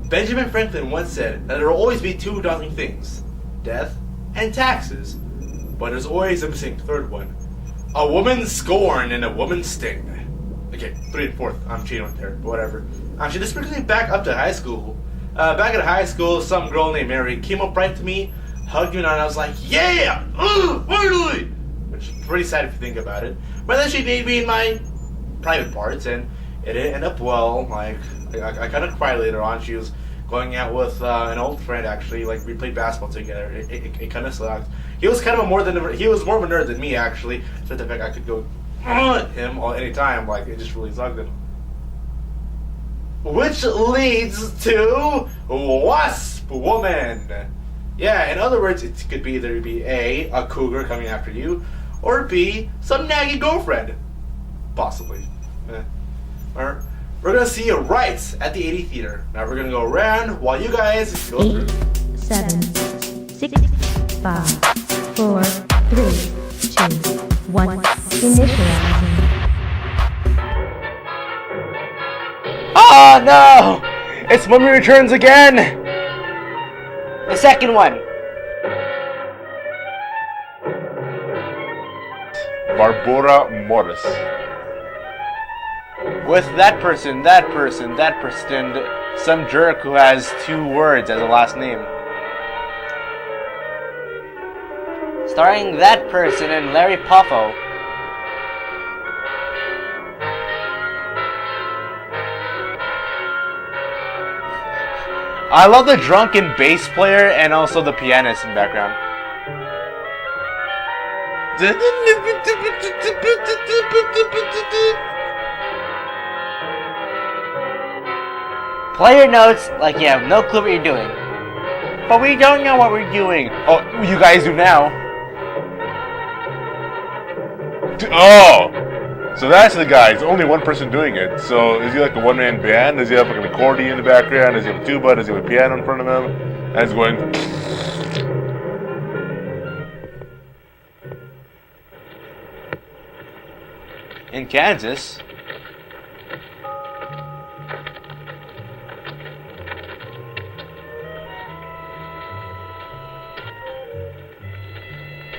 Benjamin Franklin once said that there will always be two daunting things, death and taxes, but there's always a missing third one. A woman's scorn and a woman's sting. Okay, 3 and 4th, I'm cheating with there, but whatever. Actually, this brings me back up to high school. Back at high school, some girl named Mary came up right to me, hugged me, and I was like, yeah! Finally! Which is pretty sad if you think about it. But then she made me in my private parts, and it didn't end up well. Like, I kind of cried later on. She was going out with an old friend, actually. Like, we played basketball together. It kind of sucked. He was kind of more of a nerd than me, actually. So the fact I could go at him any time, like, it just really sucked him. Which leads to Wasp Woman. Yeah, in other words, it could be either be a cougar coming after you, or B, some naggy girlfriend. Possibly. We're gonna see you right at the TheADtheater. Now we're gonna go around while you guys go through. 7, 6, 5, 4, 3, 2, 1. Initializing. Oh no! It's Mummy Returns again! The second one. Barbara Morris. With that person, some jerk who has 2 words as a last name. Starring that person and Larry Poffo. I love the drunken bass player and also the pianist in the background. Player notes like you have no clue what you're doing. But we don't know what we're doing. Oh, you guys do now. Oh! So that's the guy. It's only one person doing it. So is he like a one-man band? Does he have like an accordion in the background? Does he have a tuba? Does he have a piano in front of him? And he's going... In Kansas.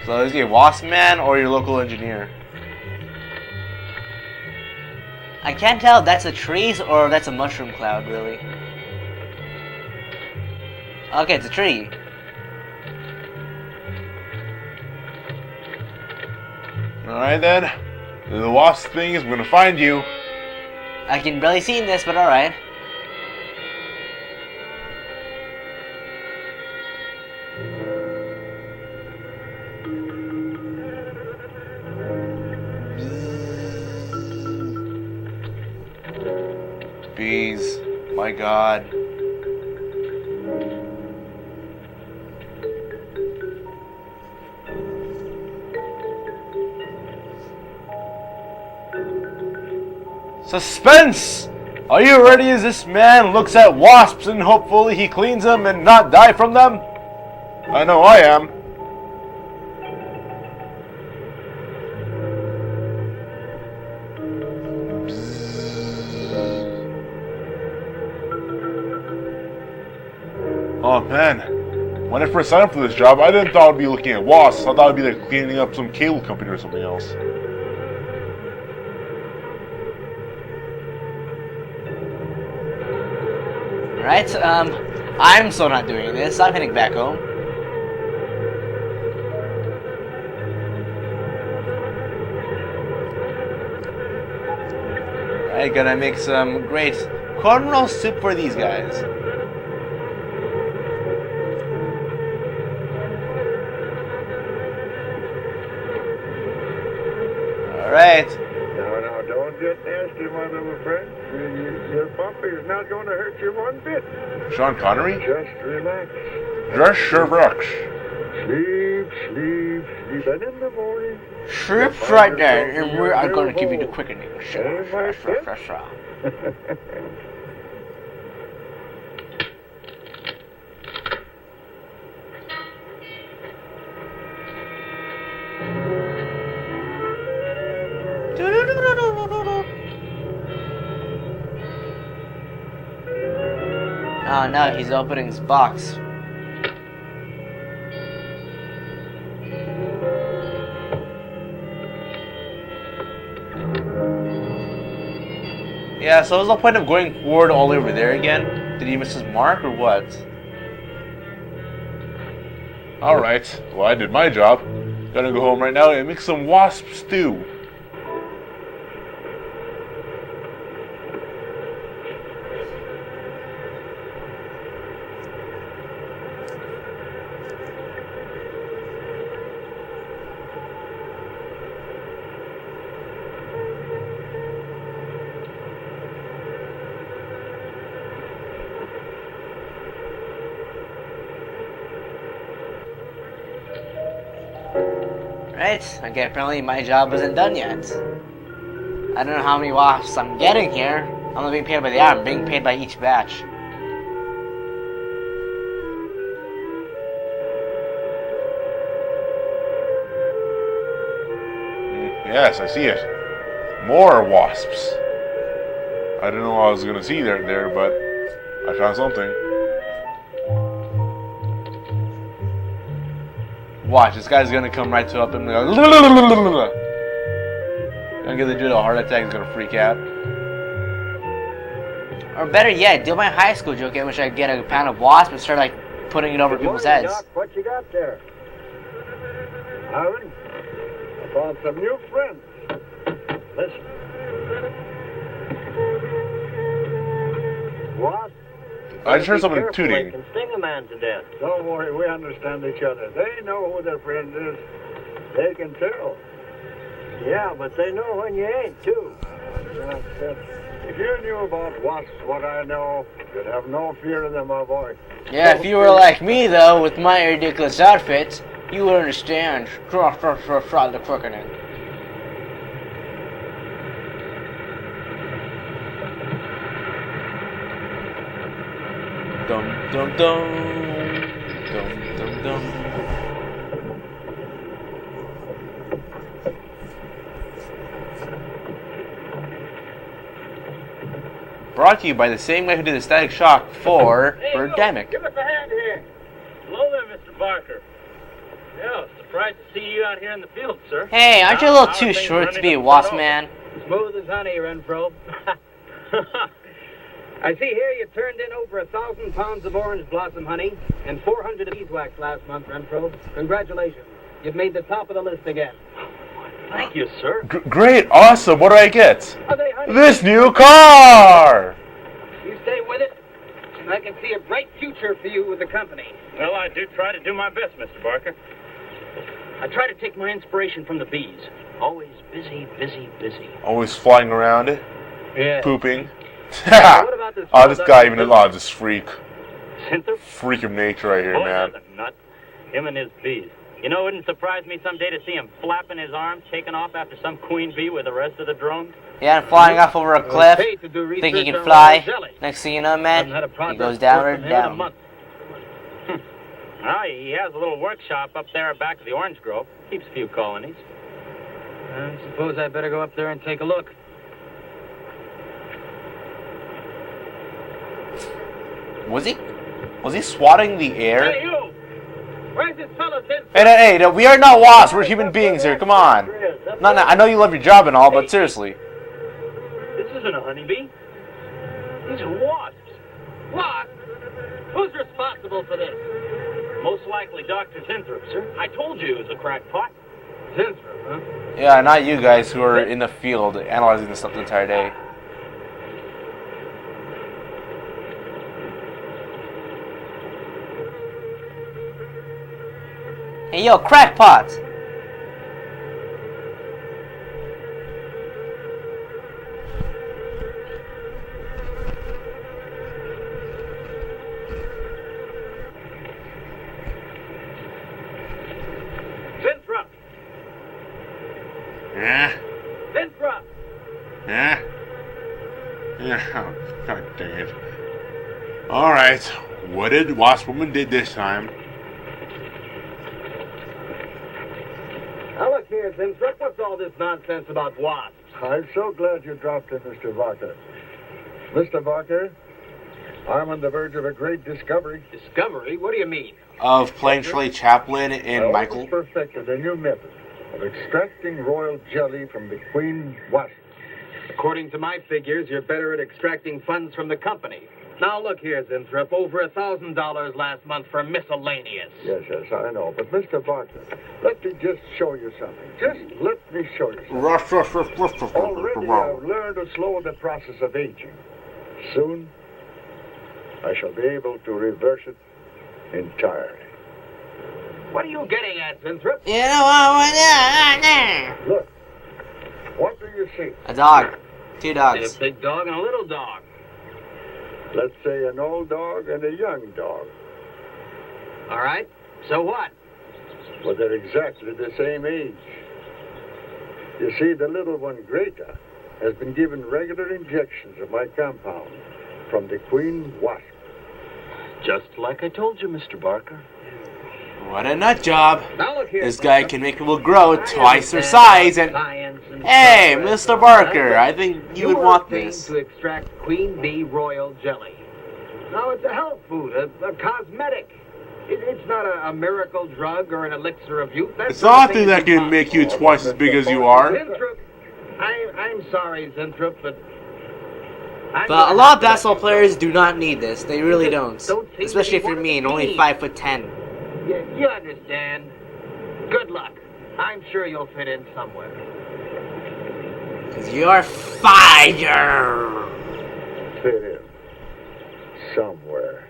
So is he a Wasp man or your local engineer? I can't tell if that's the trees or that's a mushroom cloud, really. Okay, it's a tree. Alright then. The Wasp thing is gonna find you. I can barely see in this, but alright. Bees. My god. Suspense! Are you ready as this man looks at wasps and hopefully he cleans them and not die from them? I know I am. Oh man, when I first signed up for this job, I didn't thought I'd be looking at wasps. I thought I'd be like cleaning up some cable company or something else. Right, I'm still not doing this. I'm heading back home. I gotta make some great cornrow soup for these guys. Alright. Now, don't get nasty, my little friend. Your puppy is not going to hurt you one bit. Sean Connery? Just relax. Dress Sherbrooks. Sleep, sleep, sleep. And in the morning... Trips right there, and we are going to give you the quickening. Oh no, he's opening his box. Yeah, so what's the point of going forward all over there again? Did he miss his mark or what? Alright, well I did my job. Gotta go home right now and make some wasp stew. Right? Okay, apparently my job isn't done yet. I don't know how many wasps I'm getting here. I'm not being paid by the hour, I'm being paid by each batch. Yes, I see it. More wasps. I didn't know what I was gonna see there, but I found something. Watch, this guy's gonna come right to up and go. Gonna give the dude a heart attack, he's gonna freak out. Or better yet, do my high school joke in which I get a pound of wasp and start like putting it over people's heads. Doc, what you got there? Aaron, I found some new friends. Listen. What? I just heard someone Careful, tooting. They can sting a man to death. Don't worry, we understand each other. They know who their friend is. They can tell. Yeah, but they know when you ain't, too. If you knew about wasps, what I know, you'd have no fear of them, my boy. Yeah, if you were like me though, with my ridiculous outfits, you would understand. The quickening. Dum dum dum dum dum dum. Brought to you by the same guy who did the Static Shock for Birdemic. Give us a hand here. Hello there, Mr. Barker. Yeah, surprised to see you out here in the field, sir. Hey, aren't you a little too short to be a wasp man? Smooth as honey, Renfro. I see here you turned in over 1,000 pounds of orange blossom honey and 400 of beeswax last month, Renfro. Congratulations. You've made the top of the list again. Thank you, sir. Great, awesome. What do I get? Are they honey? This new car! You stay with it, and I can see a bright future for you with the company. Well, I do try to do my best, Mr. Barker. I try to take my inspiration from the bees. Always busy, busy, busy. Always flying around, Yeah. pooping. What about this Oh, this guy even this freak. Cynthia? Freak of nature right here, Boy, man. that's a nut. Him and his bees. You know, it wouldn't surprise me someday to see him flapping his arms, taking off after some queen bee with the rest of the drones. Yeah, and flying off over a cliff, Paid to do thinking he research can on fly. jelly. Next thing you know, man, Hasn't had a he project goes downward, worth in a down. month. Well, he has a little workshop up there back of the orange grove. Keeps a few colonies. I suppose I better go up there and take a look. Was he swatting the air? Hey, you! Where's this fellow since? Hey, no, we are not wasps. We're human beings here. Come on. No, I know you love your job and all, but seriously. This isn't a honeybee. These are wasps. Wasps? Who's responsible for this? Most likely Dr. Zinthrop, sir. I told you he was a crackpot. Zinthrop, huh? Yeah, not you guys who are in the field analyzing this stuff the entire day. Hey, yo, crackpot! Zinthrop! Yeah? Zinthrop! Yeah? Yeah, oh, god dang it. Alright, what did Wasp Woman did this time? Now look here, Zinthrop, what's all this nonsense about wasps? I'm so glad you dropped in, Mr. Barker. Mr. Barker, I'm on the verge of a great discovery. Discovery? What do you mean? Of playing Shirley Chaplin I and Michael. almost perfected a new method of extracting royal jelly from the queen wasp. According to my figures, you're better at extracting funds from the company. Now look here, Zinthrop, over $1,000 last month for miscellaneous. Yes, I know. But Mr. Barker, let me just show you something. Just let me show you something. Already I've learned to slow the process of aging. Soon, I shall be able to reverse it entirely. What are you getting at, Zinthrop? You know what? Look, what do you see? A dog. Two A dogs. big dog and a little dog. Let's say an old dog and a young dog. All right. So what? Well, they're exactly the same age. You see, the little one, Greta, has been given regular injections of my compound from the queen wasp. Just like I told you, Mr. Barker. What a nut job. Now look here. This guy can make people grow twice their size and... Hey, Mr. Barker, I think you would want this. To extract queen bee royal jelly. Now, it's a health food, a cosmetic. It's not a miracle drug or an elixir of youth. It's nothing that can make you twice as big as you are. Zinthrop, I'm sorry, Zinthrop, but... But a lot of basketball players do not need this. They really don't. Don't think Especially if that you you're me and want only to 5'10". You understand. Good luck. I'm sure you'll fit in somewhere. Cause you're fire. Fit in. Somewhere.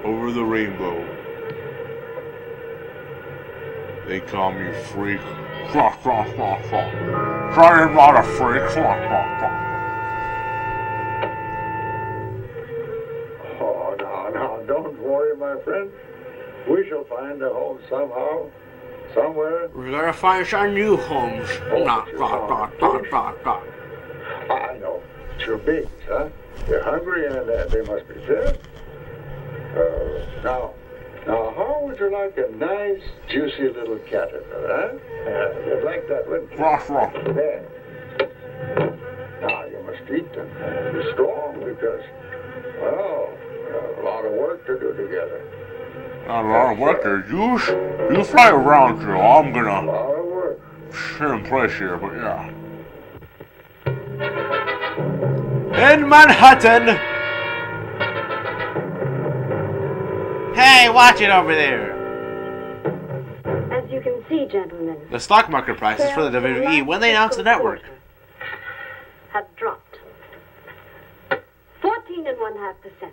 Over the rainbow. They call me freak. Try and not a freak. Oh, no, don't worry, my friend. We shall find a home somehow, somewhere. We're gonna find some new homes. I know. It's your beans, huh? They're hungry and they must be fed. Now, how would you like a nice, juicy little caterpillar, huh? You'd like that, wouldn't you? There. Now, you must eat them and be strong because, well, a lot of work to do together. Not a lot of work there. You fly around, Joe. I'm A gonna lot of work. share in place here, but yeah. In Manhattan! Hey, watch it over there! As you can see, gentlemen, The stock market prices for the WWE when they announced the network. have dropped 14.5%.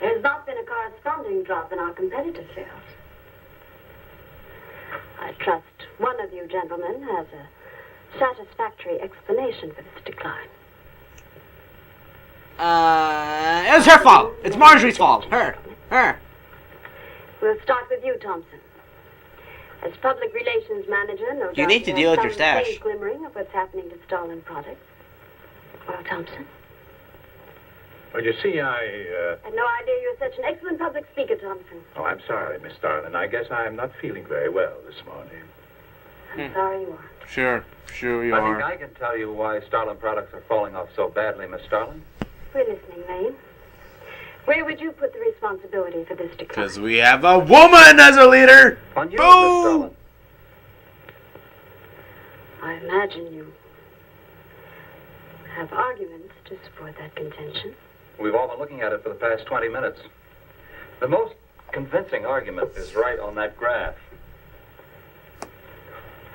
There has not been a corresponding drop in our competitive sales. I trust one of you gentlemen has a satisfactory explanation for this decline. It was her fault. It's Marjorie's fault. Her. We'll start with you, Thompson. As public relations manager, no doubt You need to deal with your stash. Some glimmering of what's happening to stolen products. Well, Thompson, Well, you see, I had no idea you were such an excellent public speaker, Thompson. Oh, I'm sorry, Miss Starlin. I guess I'm not feeling very well this morning. I'm sorry you aren't. Sure you I think are. I can tell you why Starlin products are falling off so badly, Miss Starlin. We're listening, Lane. Where would you put the responsibility for this decline? Because we have a woman as a leader! On you, Boom! Miss Starlin. I imagine you have arguments to support that contention. We've all been looking at it for the past 20 minutes. The most convincing argument is right on that graph.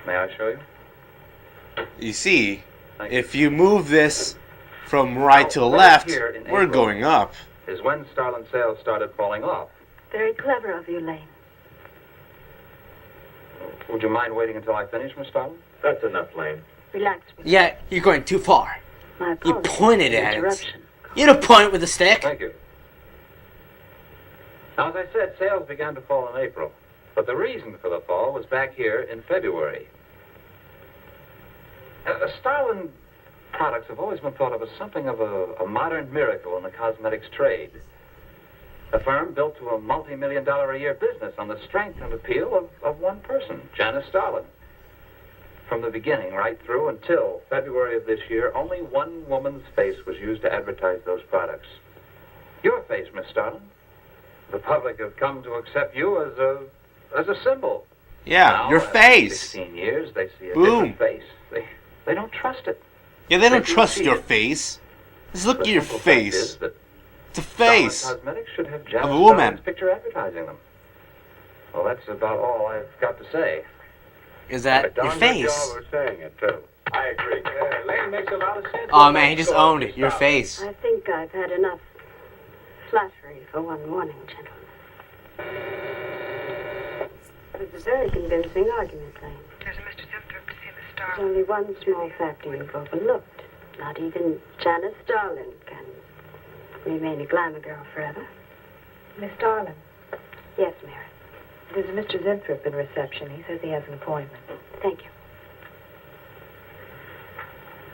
May I show you? You see, Thank you. if you move this from right to left, here in we're April. going up. Is when Starlin sales started falling off. Very clever of you, Lane. Would you mind waiting until I finish, Miss Starlin? That's enough, Lane. Relax with Yeah, you're going too far. my You apologies pointed for the at it. interruption. You don't point with a stick. Thank you. Now, as I said, sales began to fall in April. But the reason for the fall was back here in February. Starlin products have always been thought of as something of a modern miracle in the cosmetics trade. A firm built to a multi-million-dollar-a-year business on the strength and appeal of one person, Janice Starlin. From the beginning right through until February of this year, only one woman's face was used to advertise those products. Your face, Miss Starlin. The public have come to accept you as a symbol. Yeah, Now, your after face. 16 years, they see a Boom. different face. They don't trust it. Yeah, they don't They trust see your it. face. Just look The at your simple fact face. is that It's a Starlin face. Cosmetics should have of Janet a woman. Starlin's picture advertising them. Well, that's about all I've got to say. Is that your face? We're saying it, too. I agree. Lane makes a lot of sense. Oh man, he just owned it. Your face. I think I've had enough flattery for one morning, gentlemen. It was a very convincing argument, Lane. There's a Mr. Zimthorpe to see Miss There's Starlin. only one small factor you've overlooked. Not even Janice Starlin can remain a glamour girl forever. Miss Starlin. Yes, Mary. There's a Mr. Zimthorpe in reception. He says he has an appointment. Thank you.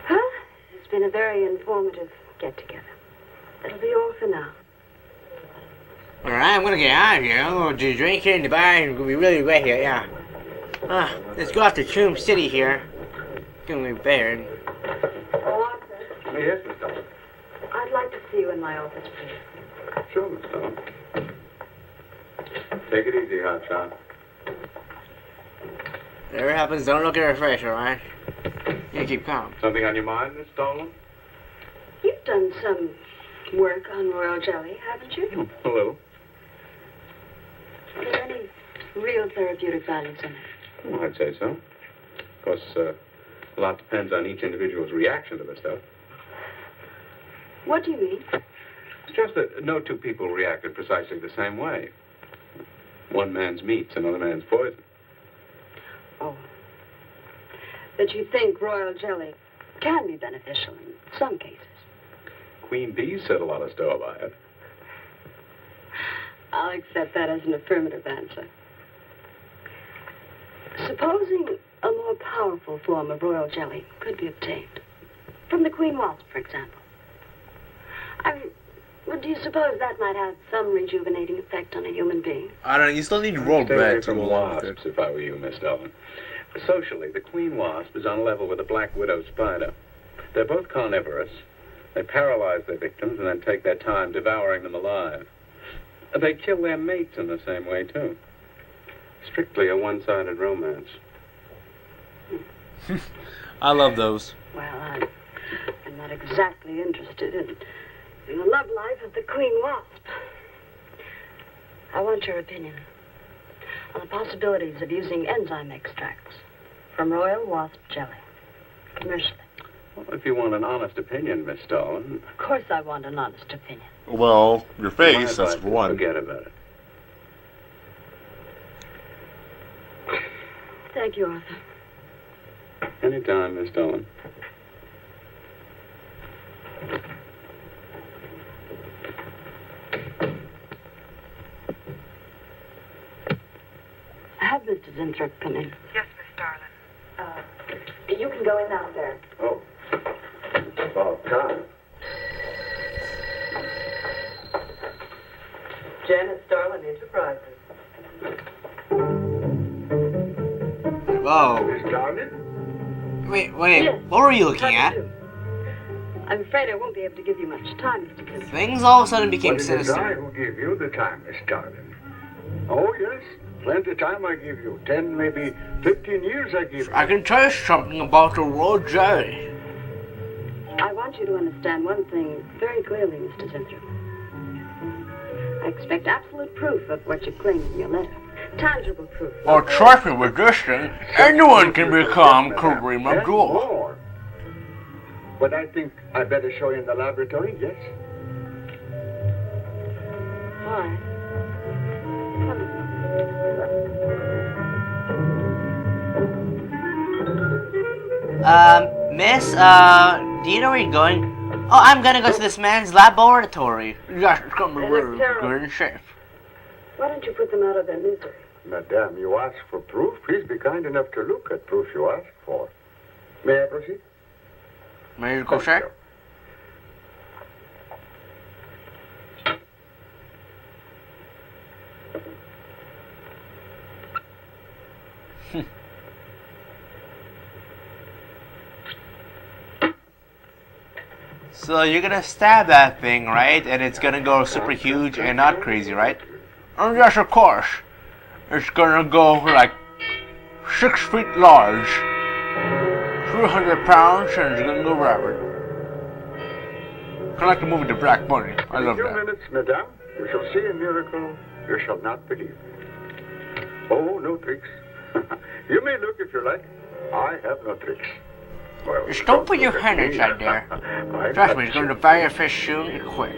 Well, it's been a very informative get-together. That'll be all for now. Alright, I'm gonna get out of here. I'm gonna do a drink here in the bar. It's gonna be really wet here, yeah. Let's go off to Tomb City here. It's gonna be better. Oh, Arthur, Yes, Miss Starlin. I'd like to see you in my office, please. Sure, Miss Starlin. Take it easy, Hotshot. Whatever happens, don't look at her face, alright? You keep calm. Something on your mind, Miss Starlin? You've done some work on royal jelly, haven't you? A little. Are there any real therapeutic values in it? Well, I'd say so. Of course, a lot depends on each individual's reaction to the stuff. What do you mean? It's just that no two people reacted precisely the same way. One man's meat's another man's poison. Oh. That you think royal jelly can be beneficial in some cases. Queen Bee's said a lot of store by it. I'll accept that as an affirmative answer. Supposing a more powerful form of royal jelly could be obtained. From the Queen Wasp, for example. Well, do you suppose that might have some rejuvenating effect on a human being? I don't know, you still need to roll Stay away back to from go along with it. wasps, if I were you, Miss Starlin. Socially, the queen wasp is on a level with the black widow spider. They're both carnivorous. They paralyze their victims and then take their time devouring them alive. They kill their mates in the same way, too. Strictly a one-sided romance. I love those. Well, I'm not exactly interested in the love life of the Queen Wasp. I want your opinion on the possibilities of using enzyme extracts from royal wasp jelly, commercially. Well, if you want an honest opinion, Miss Starlin, Of course I want an honest opinion. Well, your my face, that's advice for is one. forget about it. Thank you, Arthur. Anytime, Miss Starlin. Have Mr. Zinthrop come in. Yes, Miss Starlin. You can go in now, sir. Oh. It's about time. Janet Starlin Enterprises. Whoa. Miss Starlin? Wait, Yes. what were you looking at? I'm afraid I won't be able to give you much time, Mr. Zinthrop. Things all of a sudden became But it is I sinister. who give you the time, Miss Starlin. Oh, yes. Plenty of time I give you. 10, maybe 15 years I give you. I can tell you something about the royal jelly. I want you to understand one thing very clearly, Mr. Zinthrop. I expect absolute proof of what you claim in your letter. Tangible proof. Well, trust me with this thing, anyone can become Kareem And Abdul. more. But I think I better show you in the laboratory, yes? All right. Miss, do you know where you're going? Oh, I'm gonna go to this man's laboratory. Yes, it's gonna be They look really terrible. good and safe. Why don't you put them out of their misery? Madame, you ask for proof. Please be kind enough to look at proof you ask for. May I proceed? May you go, sir? So you're gonna stab that thing, right? And it's gonna go super huge and not crazy, right? Oh yes, of course. It's gonna go like 6 feet large, 300 pounds, and it's gonna go rapid. Kind of like the movie The Black Bunny. I love In a few that. minutes, madame, you shall see a miracle you shall not believe. Oh, no tricks. You may look if you like. I have no tricks. Well, Just don't put your look at hand me. inside there. I'm Trust not me, it's going to sure. buy your fish soon and quick.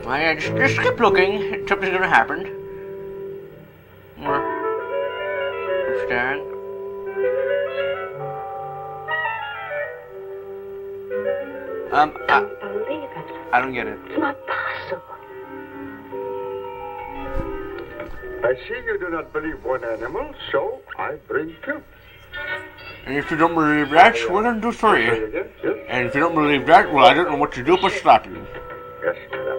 Oh yeah, just keep looking. Something's gonna happen. Understand? Don't believe it. I don't get it. It's not possible. I see you do not believe one animal, so I bring two. And if you don't believe that, we're gonna do Say 3. again? Yes? And if you don't believe that, well, I don't know what to do but slap you. Yes, madame.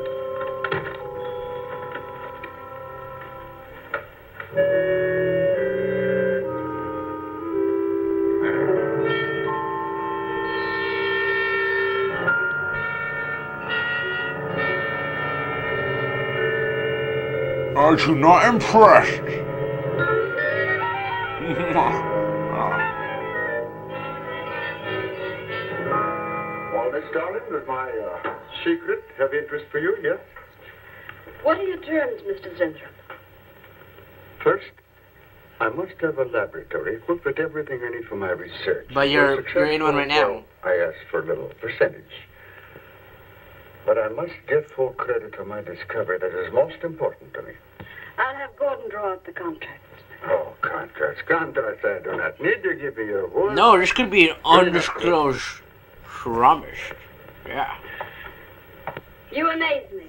Are you not impressed? Well, Miss Darling, does my secret have interest for you, yes? What are your terms, Mr. Zenthrop? First, I must have a laboratory equipped with everything I need for my research. But you're If successful, in one right now. well, I ask for a little percentage. But I must get full credit for my discovery. That is most important to me. I'll have Gordon draw up the contracts. Oh, contracts. Contracts I do not need to give you your word. No, this could be an undisclosed promise. Yeah. You amaze me.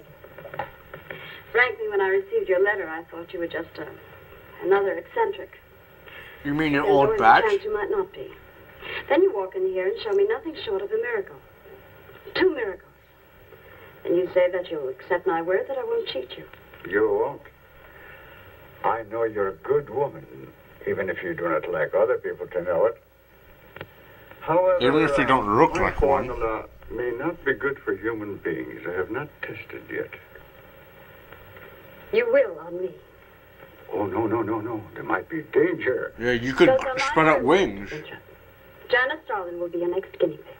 Frankly, when I received your letter, I thought you were just another eccentric. You mean an There's old always a batch? chance you might not be. Then you walk in here and show me nothing short of a miracle. 2 miracles. And you say that you'll accept my word that I won't cheat you. You won't. I know you're a good woman, even if you do not like other people to know it. However, Even if you don't look my like one. formula may not be good for human beings. I have not tested yet. You will on me. Oh, no. There might be danger. Yeah, you could Those are my spread out terms, wings. Mr. Zenthrop. Janice Starlin will be your next guinea pig.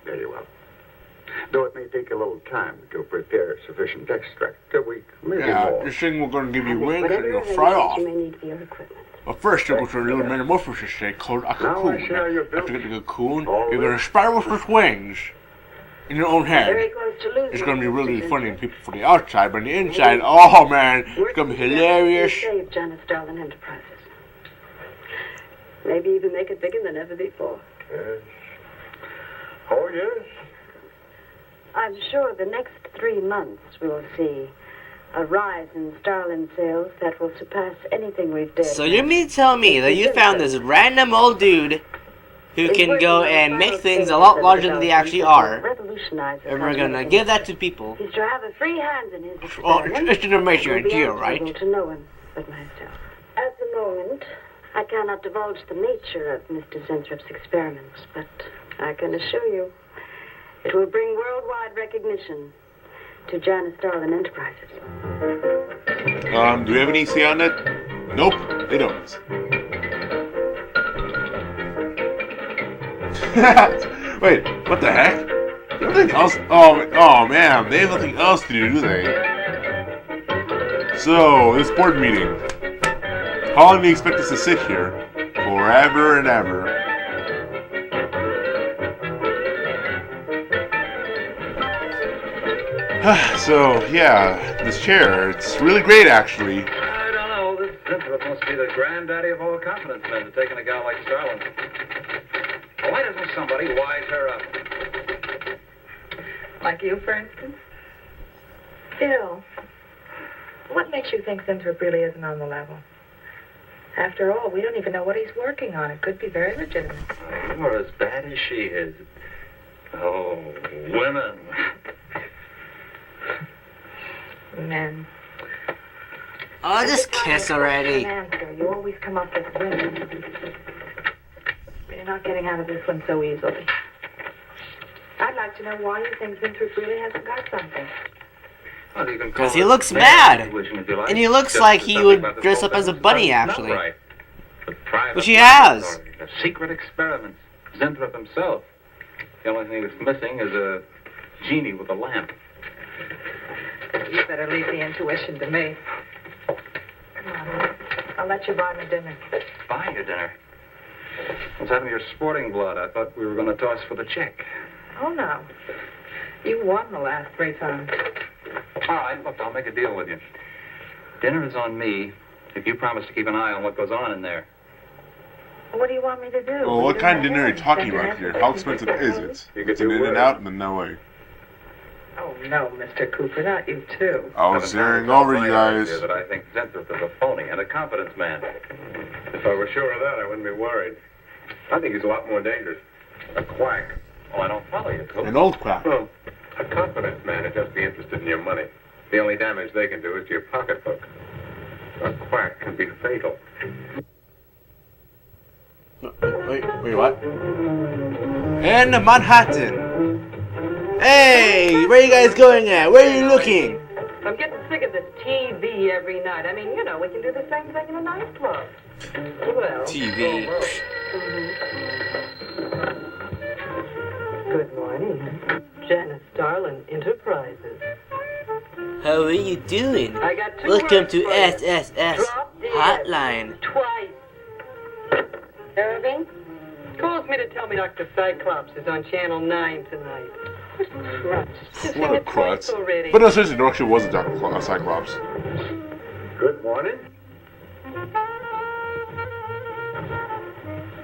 Very well. Though it may take a little time to prepare sufficient extract. A week, maybe Yeah, more. this thing we're going to give you And wings and whatever you'll fly off. you may need for your equipment. But first, you'll go through a little metamorphosis state called a Now I cocoon. see how you're built. After getting a cocoon, All you're going to this. spiral with wings in your own Very head. close to losing. It's going to be you, really Mr. funny Zenthrop. to people from the outside, but on the inside, oh man, it's going to be hilarious. Save Janice Starlin Enterprises. Maybe even make it bigger than ever before. Yes. Oh, yes. I'm sure the next 3 months we'll see a rise in Starlin sales that will surpass anything we've dared. So you mean to tell me that you found this random old dude who can go and make things a lot larger than they actually are, and we're gonna give that to people? He's to have a free hand in his Oh, experiment. it's an amazing Will be idea, right? answerable to no one but myself. At the moment, I cannot divulge the nature of Mr. Zentrop's experiments, but I can assure you it will bring worldwide recognition to Janice Starlin Enterprises. Do we have any say on that? Nope, they don't. Wait, what the heck? Nothing else? Oh man, they have nothing else to do they? So, this board meeting. How long do you expect us to sit here? Forever and ever. So, yeah, this chair, it's really great actually. I don't know. This Zenthrop must be the granddaddy of all confidence men to taking a gal like Starlin. Why doesn't somebody wise her up? Like you, for instance? Bill, what makes you think Zenthrop really isn't on the level? After all, we don't even know what he's working on. It could be very legitimate. You're as bad as she is. Oh, women. Men. Oh, just kiss already. An answer. You always come up with women. You're not getting out of this one so easily. I'd like to know why you think Winthrop really hasn't got something. Well, you can call Because he it looks bad mad. intuition if you like. And he looks Just like that he something would about this dress whole up as a thing bunny, doesn't actually. smell right. The private Which he has. laboratory, the secret experiments. Winthrop himself. The only thing that's missing is a genie with a lamp. You better leave the intuition to me. Come on, I'll let you buy me dinner. Buy your dinner. What's happened to your sporting blood? I thought we were going to toss for the check. Oh, no. You won the last 3 times. All right, look, I'll make a deal with you. Dinner is on me if you promise to keep an eye on what goes on in there. What do you want me to do? Well, what Do kind of my dinner are you hair, talking send an about here? effort How to expensive keep is it it? You It's could an do in and worse. out and then no way. Oh, no, Mr. Cooper, not you, too. I was staring over you guys. That I think Winthrop is a phony and a confidence man. If I were sure of that, I wouldn't be worried. I think he's a lot more dangerous. A quack. Oh, I don't follow you, Coop. An old quack. Well, a confidence man would just be interested in your money. The only damage they can do is to your pocketbook. A quack can be fatal. Wait, what? In Manhattan. Hey, where are you guys going at? Where are you looking? I'm getting sick of this TV every night. I mean, you know, we can do the same thing in a nightclub. Well, TV. Good morning. Janice Starlin Enterprises. How are you doing? I got 2 Welcome words to for you. SSS Drop dead. Hotline. Twice. Irving calls me to tell me Dr. Cyclops is on Channel 9 tonight. Christ. Just What seen a it twice klutz. already. But no, seriously, there actually was a Cyclops. Good morning.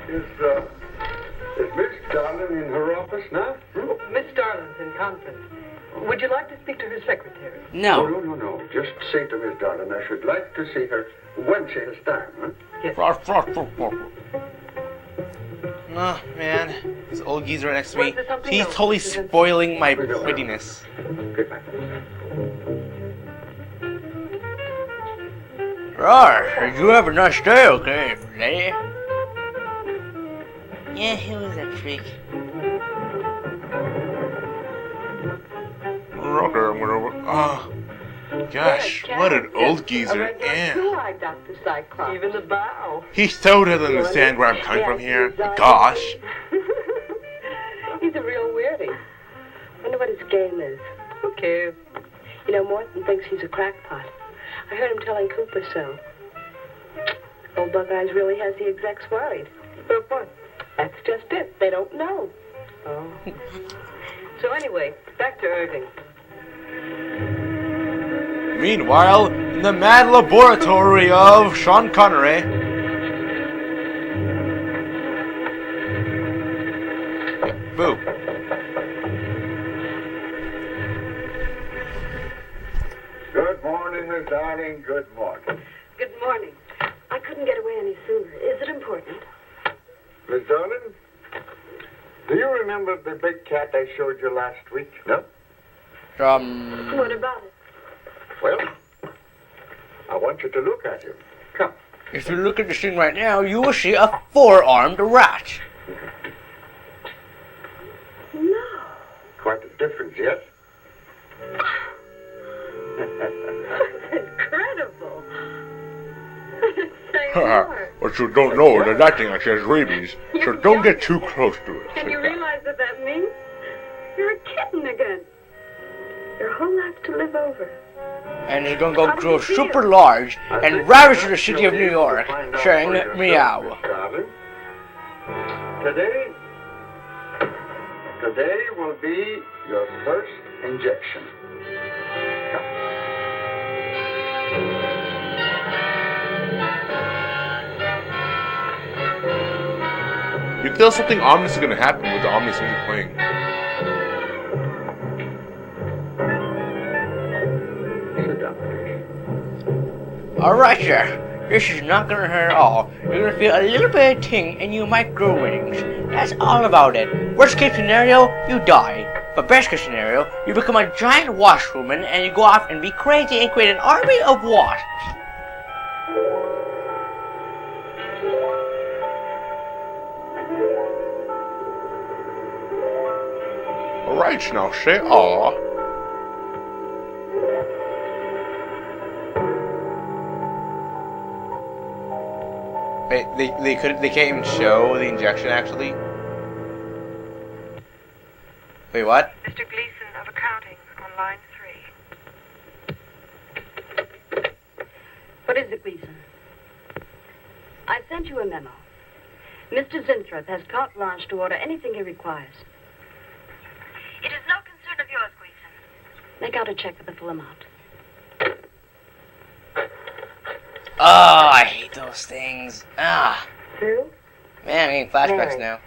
Is Miss Darlin in her office now? Miss Starlin's in conference. Would you like to speak to her secretary? No. No. Just say to Miss Darlin I should like to see her when she has time, huh? Oh, man. This old geezer next to Was me. there something He's else, totally Mrs. Vincent? spoiling my prettiness. Goodbye. Roar, you have a nice day, okay, lady? Yeah, he was a freak. Oh, gosh, what an old geezer. Yeah. Two-eyed Dr. Cyclops. Even the bow. He so doesn't understand where I'm coming from here. Gosh. He's a real weirdie. Wonder what his game is. Who cares? You know, Morton thinks he's a crackpot. I heard him telling Cooper so. Old Buckeyes really has the execs worried. But what? That's just it. They don't know. Oh. So anyway, back to Irving. Meanwhile, in the mad laboratory of Sean Connery. Boo. Good morning, Miss Darling. Good morning. Good morning. I couldn't get away any sooner. Is it important? Miss Darling, do you remember the big cat I showed you last week? No? What about it? Well, I want you to look at him. Come. If you look at this thing right now, you will see a 4-armed rat. No. Quite a difference, yes? Incredible. Say more. What you don't know is that thing actually has rabies, so don't get too close to it. Can you realize what that means? You're a kitten again. Your whole life to live over. And he's gonna go grow super large and ravage the city of New York, saying meow. Today will be your first injection. You feel something ominous is gonna happen with the ominous music playing. Sit down. Alright, sir. This is not gonna hurt at all. You're gonna feel a little bit of ting and you might grow wings. That's all about it. Worst case scenario, you die. But best case scenario, you become a giant wasp woman and you go off and be crazy and create an army of wasps. Alright, now say ah. Wait, they can't even show the injection actually? Wait, what? Mr. Gleason of accounting on line 3. What is it, Gleason? I sent you a memo. Mr. Zinthrop has carte blanche to order anything he requires. It is no concern of yours, Gleason. Make out a check for the full amount. Oh, I hate those things. Ah, Sue? man, I'm getting flashbacks Mary. now.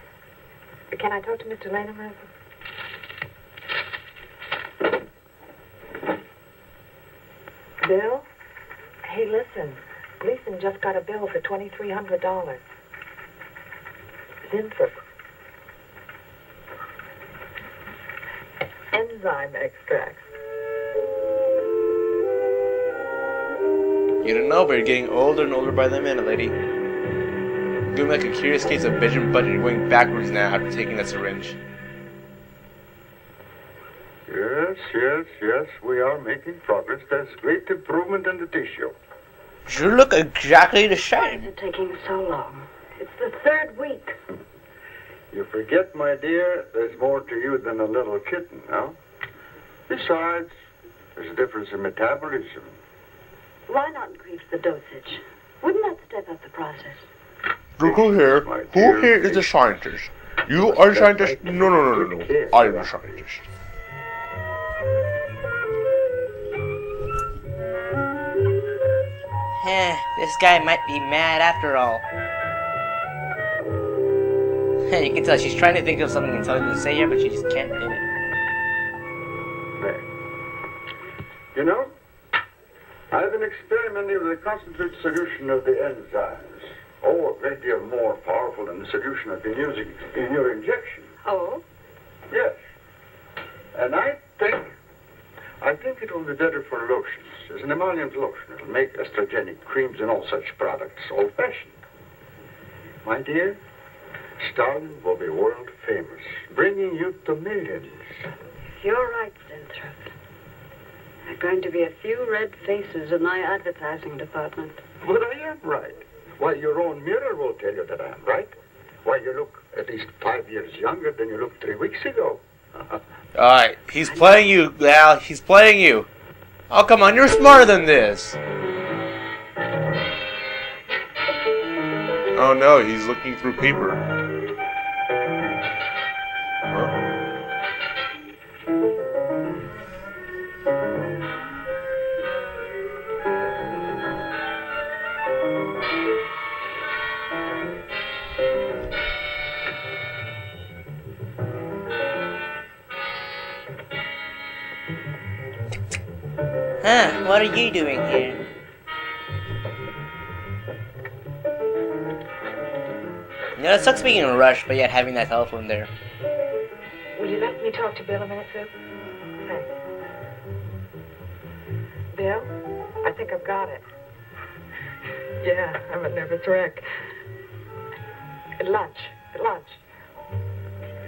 Can I talk to Mr. Lanham? Bill? Hey, listen. Gleason just got a bill for $2,300. Zinthrop. Enzyme extracts. You don't know, but you're getting older and older by the minute, lady. You're doing like a curious case of vision, but you're going backwards now after taking that syringe. Yes, we are making progress. There's great improvement in the tissue. You look exactly the Why is same. it taking so long? It's the third week. You forget, my dear, there's more to you than a little kitten, huh? Besides, there's a difference in metabolism. Why not increase the dosage? Wouldn't that step up the process? Who here? Who here is a scientist? You are a scientist? No. I am a scientist. This guy might be mad after all. You can tell she's trying to think of something intelligent to say here, but she just can't do it. There. You know, I've been experimenting with a concentrated solution of the enzymes. Oh, a great deal more powerful than the solution I've been using in your injection. Oh? Yes. And I think it will be better for lotions. As an emollient lotion, it'll make estrogenic creams and all such products old-fashioned. My dear, Stalin will be world famous, bringing you to millions. You're right, Zinthrop. There are going to be a few red faces in my advertising department. But I am right. Why, your own mirror will tell you that I am right. Why, you look at least 5 years younger than you looked 3 weeks ago. Alright, he's playing you, Al. He's playing you. Oh, come on, you're smarter than this. Oh no, he's looking through paper. Huh, what are you doing here? You know, it sucks being in a rush, but yet having that telephone there. Will you let me talk to Bill a minute, Sue? Thanks. Bill, I think I've got it. Yeah, I'm a nervous wreck. At lunch.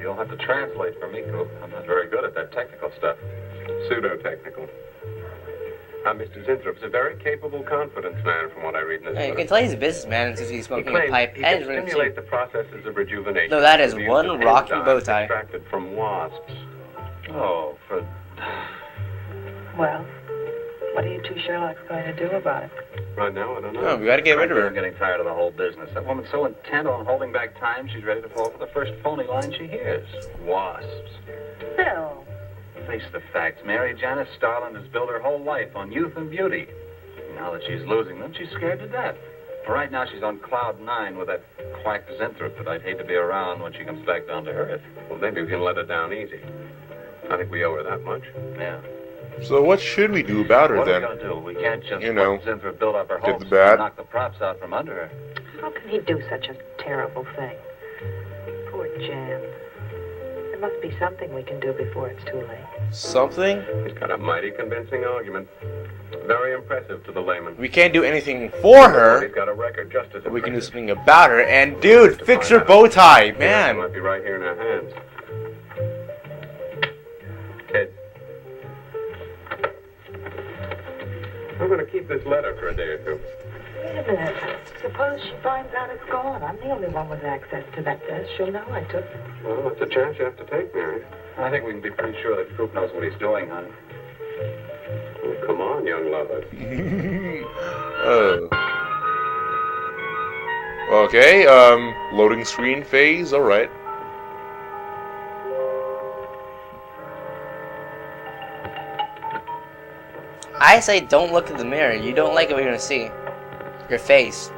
You'll have to translate for me, Coop. I'm not very good at that technical stuff. Pseudo-technical. Mr. Zinthrup's a very capable confidence man from what I read in this Yeah, you book. can tell he's a businessman since he's He smoking a claims pipe he and can drinking stimulate tea. the processes of rejuvenation. No, that is through the one use of rocky enzymes bow tie. extracted from wasps. Oh, for... Well, what are you two Sherlocks going to do about it? Right now, I don't know. Oh, we gotta get rid of I'm her. getting tired of the whole business. That woman's so intent on holding back time, she's ready to fall for the first phony line she hears. Wasps. Bill. Face the facts, Mary Janice Starland has built her whole life on youth and beauty. Now that she's losing them, she's scared to death. Right now, she's on cloud 9 with that quack Zinthrop that I'd hate to be around when she comes back down to earth. Well, maybe we can let her down easy. I think we owe her that much. Yeah. So what should we do about her What are we then? going to do? We can't just You know, let Zinthrop build up her get hopes the bat. and knock the props out from under her. How can he do such a terrible thing? Poor Jan. There must be something we can do before it's too late. Something? He's got a mighty convincing argument. Very impressive to the layman. We can't do anything for her. He's got a record just as But we can do impressive. something about her. And dude, fix her bow tie, It man. might be right here in our hands. I'm going to keep this letter for a day or two. Wait a minute. Suppose she finds out it's gone. I'm the only one with access to that desk. She'll know I took it. Well, that's a chance you have to take, Mary. I think we can be pretty sure that Troop knows what he's doing, honey. Oh, come on, young lover. Okay, loading screen phase, alright. I say don't look at the mirror. You don't like what you're gonna see. Your face.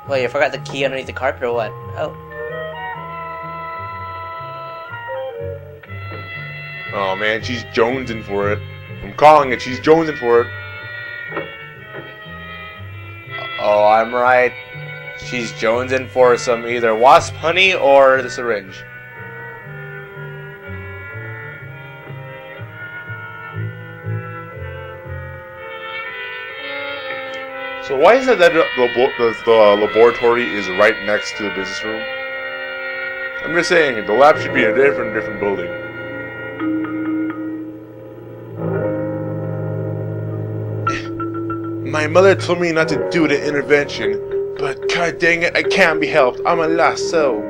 Well, you forgot the key underneath the carpet or what? Oh. Oh man, she's jonesing for it. I'm calling it, she's jonesing for it. Oh, I'm right. She's jonesing for some either wasp honey or the syringe. So why is it that the laboratory is right next to the business room? I'm just saying, the lab should be in a different building. My mother told me not to do the intervention, but god dang it, I can't be helped. I'm a lost soul.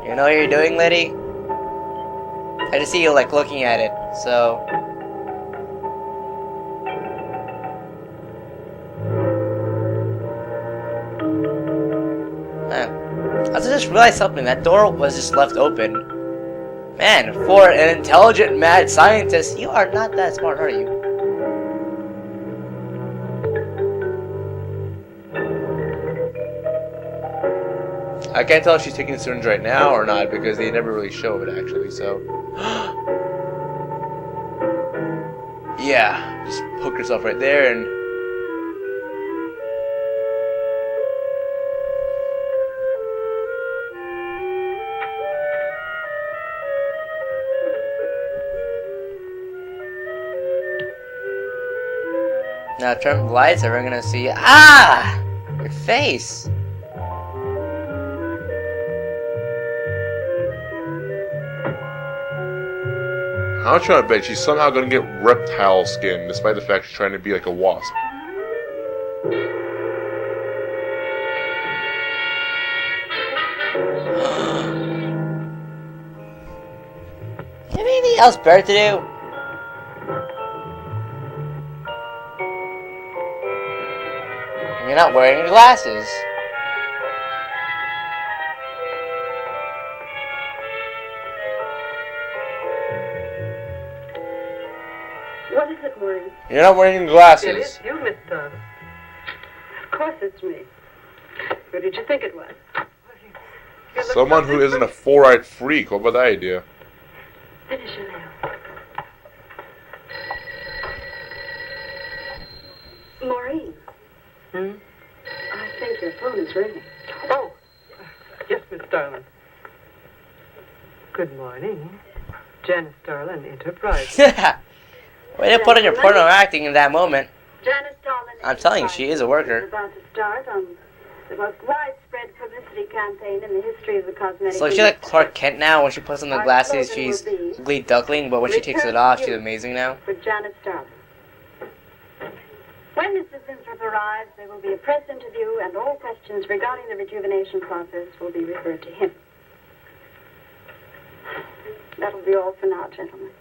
You know what you're doing, lady? I just see you like looking at it, so. I just realized something. That door was just left open. Man, for an intelligent mad scientist, you are not that smart, are you? I can't tell if she's taking the syringe right now or not because they never really show it actually, so. Yeah, just hook yourself right there and. Now turn the lights and we're gonna see. Ah! Your face! I'm trying to bet she's somehow gonna get reptile skin, despite the fact she's trying to be like a wasp. You have anything else better to do? You're not wearing your glasses. What is it, Maureen? You're not wearing your It glasses. is you, Miss Dunn. Of course it's me. Who did you think it was? Someone who isn't a four-eyed freak. What about that idea? Finish your nail. Maureen, Hmm? I think your phone is ringing. Oh, yes, Miss Darling. Good morning. Janice Darling, Enterprise. Way to put on your porno acting in that moment. Janice Darling. I'm telling you, she is a worker. Is about to start on the most widespread publicity campaign in the history of the cosmetic So is she like Clark Kent now? When she puts on the Our glasses, slogan she's will be, ugly duckling, but when she takes it off, she's amazing now. For Janice Darling. When Mr. Winthrop arrives, there will be a press interview, and all questions regarding the rejuvenation process will be referred to him. That'll be all for now, gentlemen.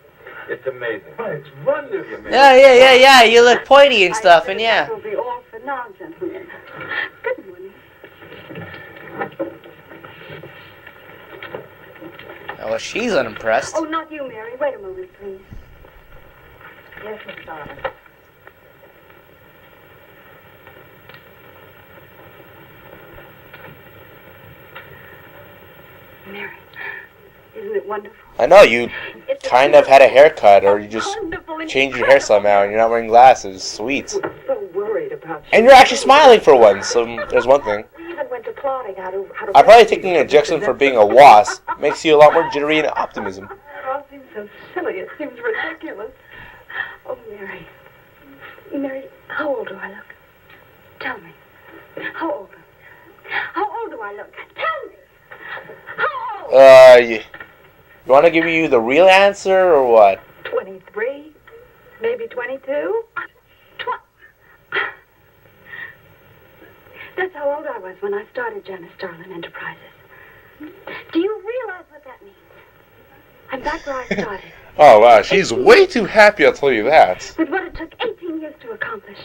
It's amazing. Oh, it's wonderful. Yeah. You look pointy and stuff, and yeah. That will be all for now, gentlemen. Good morning. Oh, well, she's unimpressed. Oh, not you, Mary. Wait a moment, please. Yes, Miss Darling. Mary, isn't it wonderful? I know, you kind of had a haircut, or you just changed your hairstyle now, and you're not wearing glasses. Sweet. We're so worried about you. And you're actually smiling for once, so there's one thing. We even went to plotting how to I'm probably taking an injection for being a wasp. Makes you a lot more jittery and optimism. It all seems so silly. It seems ridiculous. Oh, Mary. Mary, how old do I look? Tell me. How old? How old do I look? Tell me. How old? You want to give you the real answer, or what? 23? Maybe 22? That's how old I was when I started Janice Starlin Enterprises. Do you realize what that means? I'm back where I started. Oh, wow, she's way too happy, I'll tell you that. With what it took 18 years to accomplish.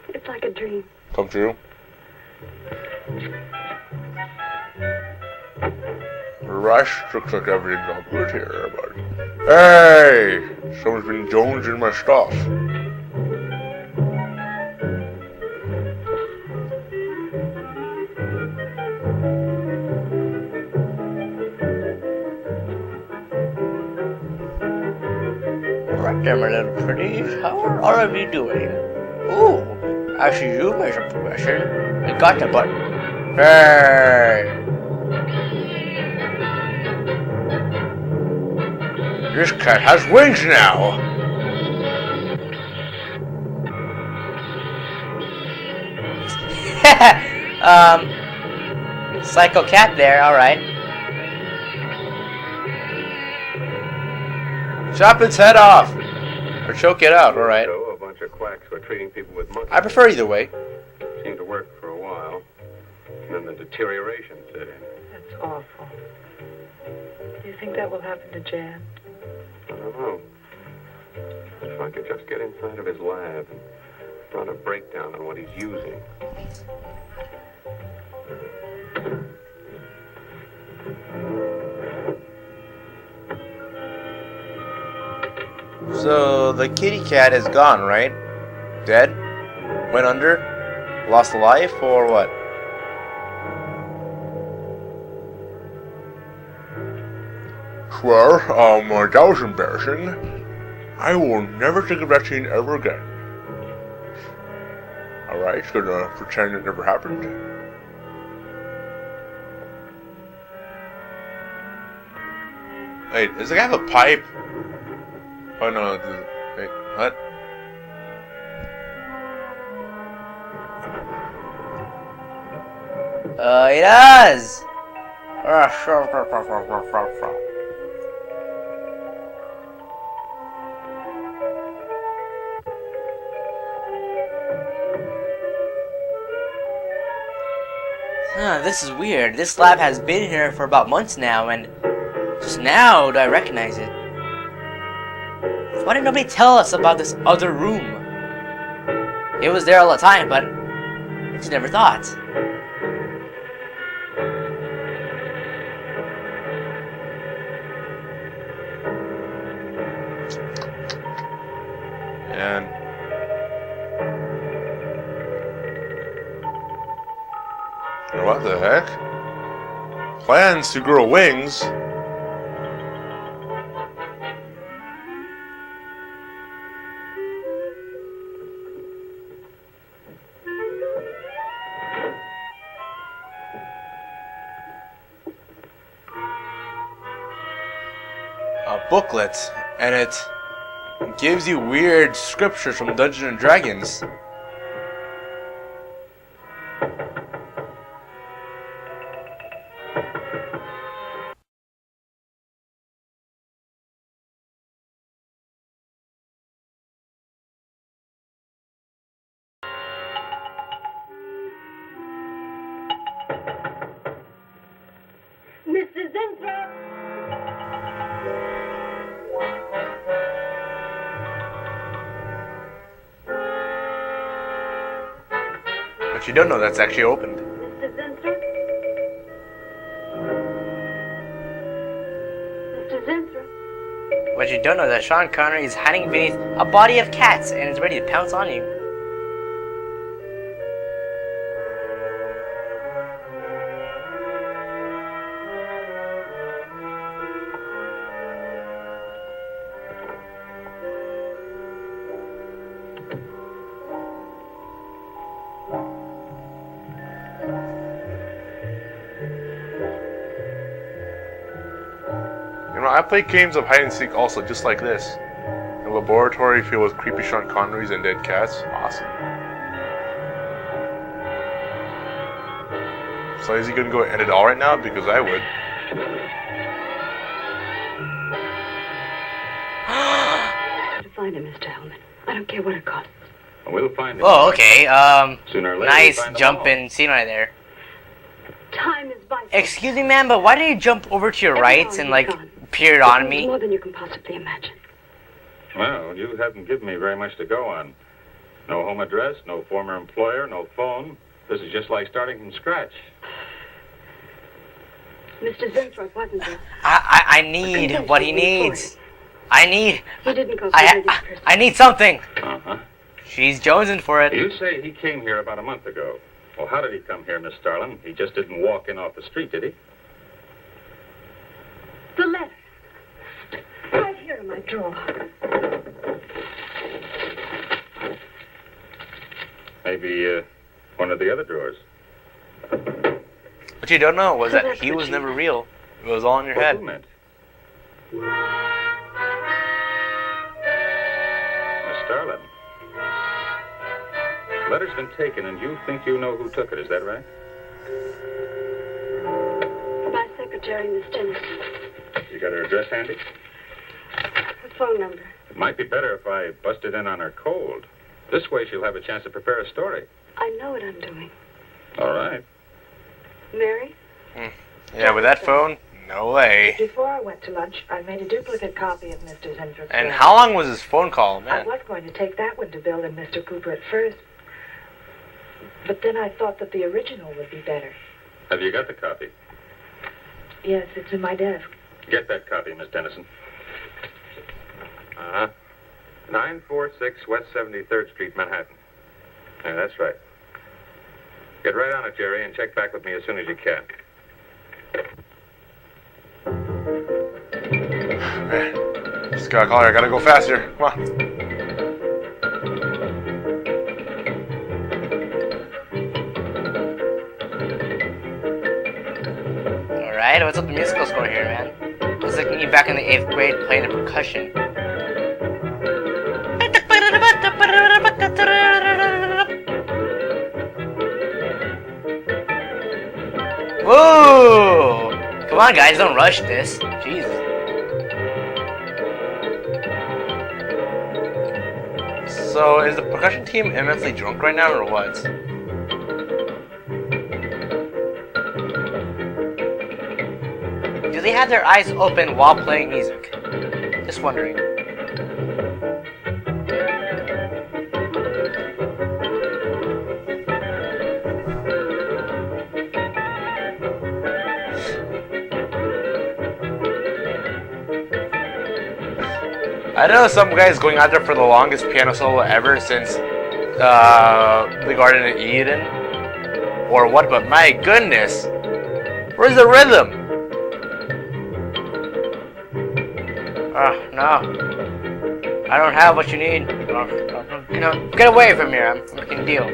It's like a dream. Come true. Rush, looks like everything's all good here, but... Hey! Someone's been jonesing my stuff. Right there, my little pretties. How are all of you doing? Ooh, actually, you made some progression. I got the button. Hey! This cat has wings now! Psycho cat there, alright. Chop its head off! Or choke it out, alright. So a bunch of quacks were treating people with monkeys. I prefer either way. Seemed to work for a while. And then the deterioration set in. That's awful. Do you think that will happen to Jan? I don't know. If I could just get inside of his lab and run a breakdown on what he's using. So, the kitty cat is gone, right? Dead? Went under? Lost a life, or what? Well, that was embarrassing. I will never think of that scene ever again. Alright, gonna pretend it never happened. Wait, does the guy have a pipe? Oh no, wait, what? He does! Huh, this is weird. This lab has been here for about months now, and just now do I recognize it. Why didn't nobody tell us about this other room? It was there all the time, but I just never thought. And What the heck? Plans to grow wings? a booklet, and it gives you weird scriptures from Dungeons and Dragons. Mrs. Inthrop! But you don't know that's actually opened. Mrs. Inthrop? Mrs. Inthrop? What'd you don't know that Sean Connery is hiding beneath a body of cats and is ready to pounce on you. You know, I play games of hide and seek also, just like this. A laboratory filled with creepy Sean Connerys and dead cats. Awesome. So is he gonna go end it all right now? Because I would. To find him, Mr. Hellman. I don't care what it costs. We'll find him. Oh, okay. Sooner or later, Nice we'll find them jumping scene right there. Time is vital. Excuse me, ma'am, but why did you jump over to your right and like peered on me? More than you can possibly imagine. Well, you haven't given me very much to go on. No home address, no former employer, no phone. This is just like starting from scratch. Mr. Zenthrop wasn't there. I need what he needs. I need. He didn't go through this person. I need something. Uh-huh. She's jonesing for it. You say he came here about a month ago. Well, how did he come here, Miss Starlin? He just didn't walk in off the street, did he? The letter. Right here in my drawer. Maybe one of the other drawers. What you don't know was that he was never real. It was all in your head. Who meant? Miss Starlin. The letter's been taken, and you think you know who took it. Is that right? My secretary, Miss Dennis. You got her address handy? Her phone number. It might be better if I busted in on her cold. This way she'll have a chance to prepare a story. I know what I'm doing. All right. Mary? Yeah, with that phone, no way. Before I went to lunch, I made a duplicate copy of Mr. Zenthrup's And letter. how long was his phone call, I man? was going to take that one to Bill and Mr. Cooper at first, but then I thought that the original would be better. Have you got the copy? Yes, it's in my desk. Get that copy, Miss Dennison. 946 West 73rd Street, Manhattan. Yeah, that's right. Get right on it, Jerry, and check back with me as soon as you can. Just gotta call her. I gotta go faster. Come on. Alright, what's up the musical score here, man? It's like me back in the 8th grade playing the percussion. Whoa! Come on, guys, don't rush this. Jesus. So, is the percussion team immensely drunk right now, or what? Do they have their eyes open while playing music? Just wondering. I know some guy's going out there for the longest piano solo ever since the Garden of Eden, or what? But my goodness, where's the rhythm? No. I don't have what you need. No, get away from here. I'm making a deal.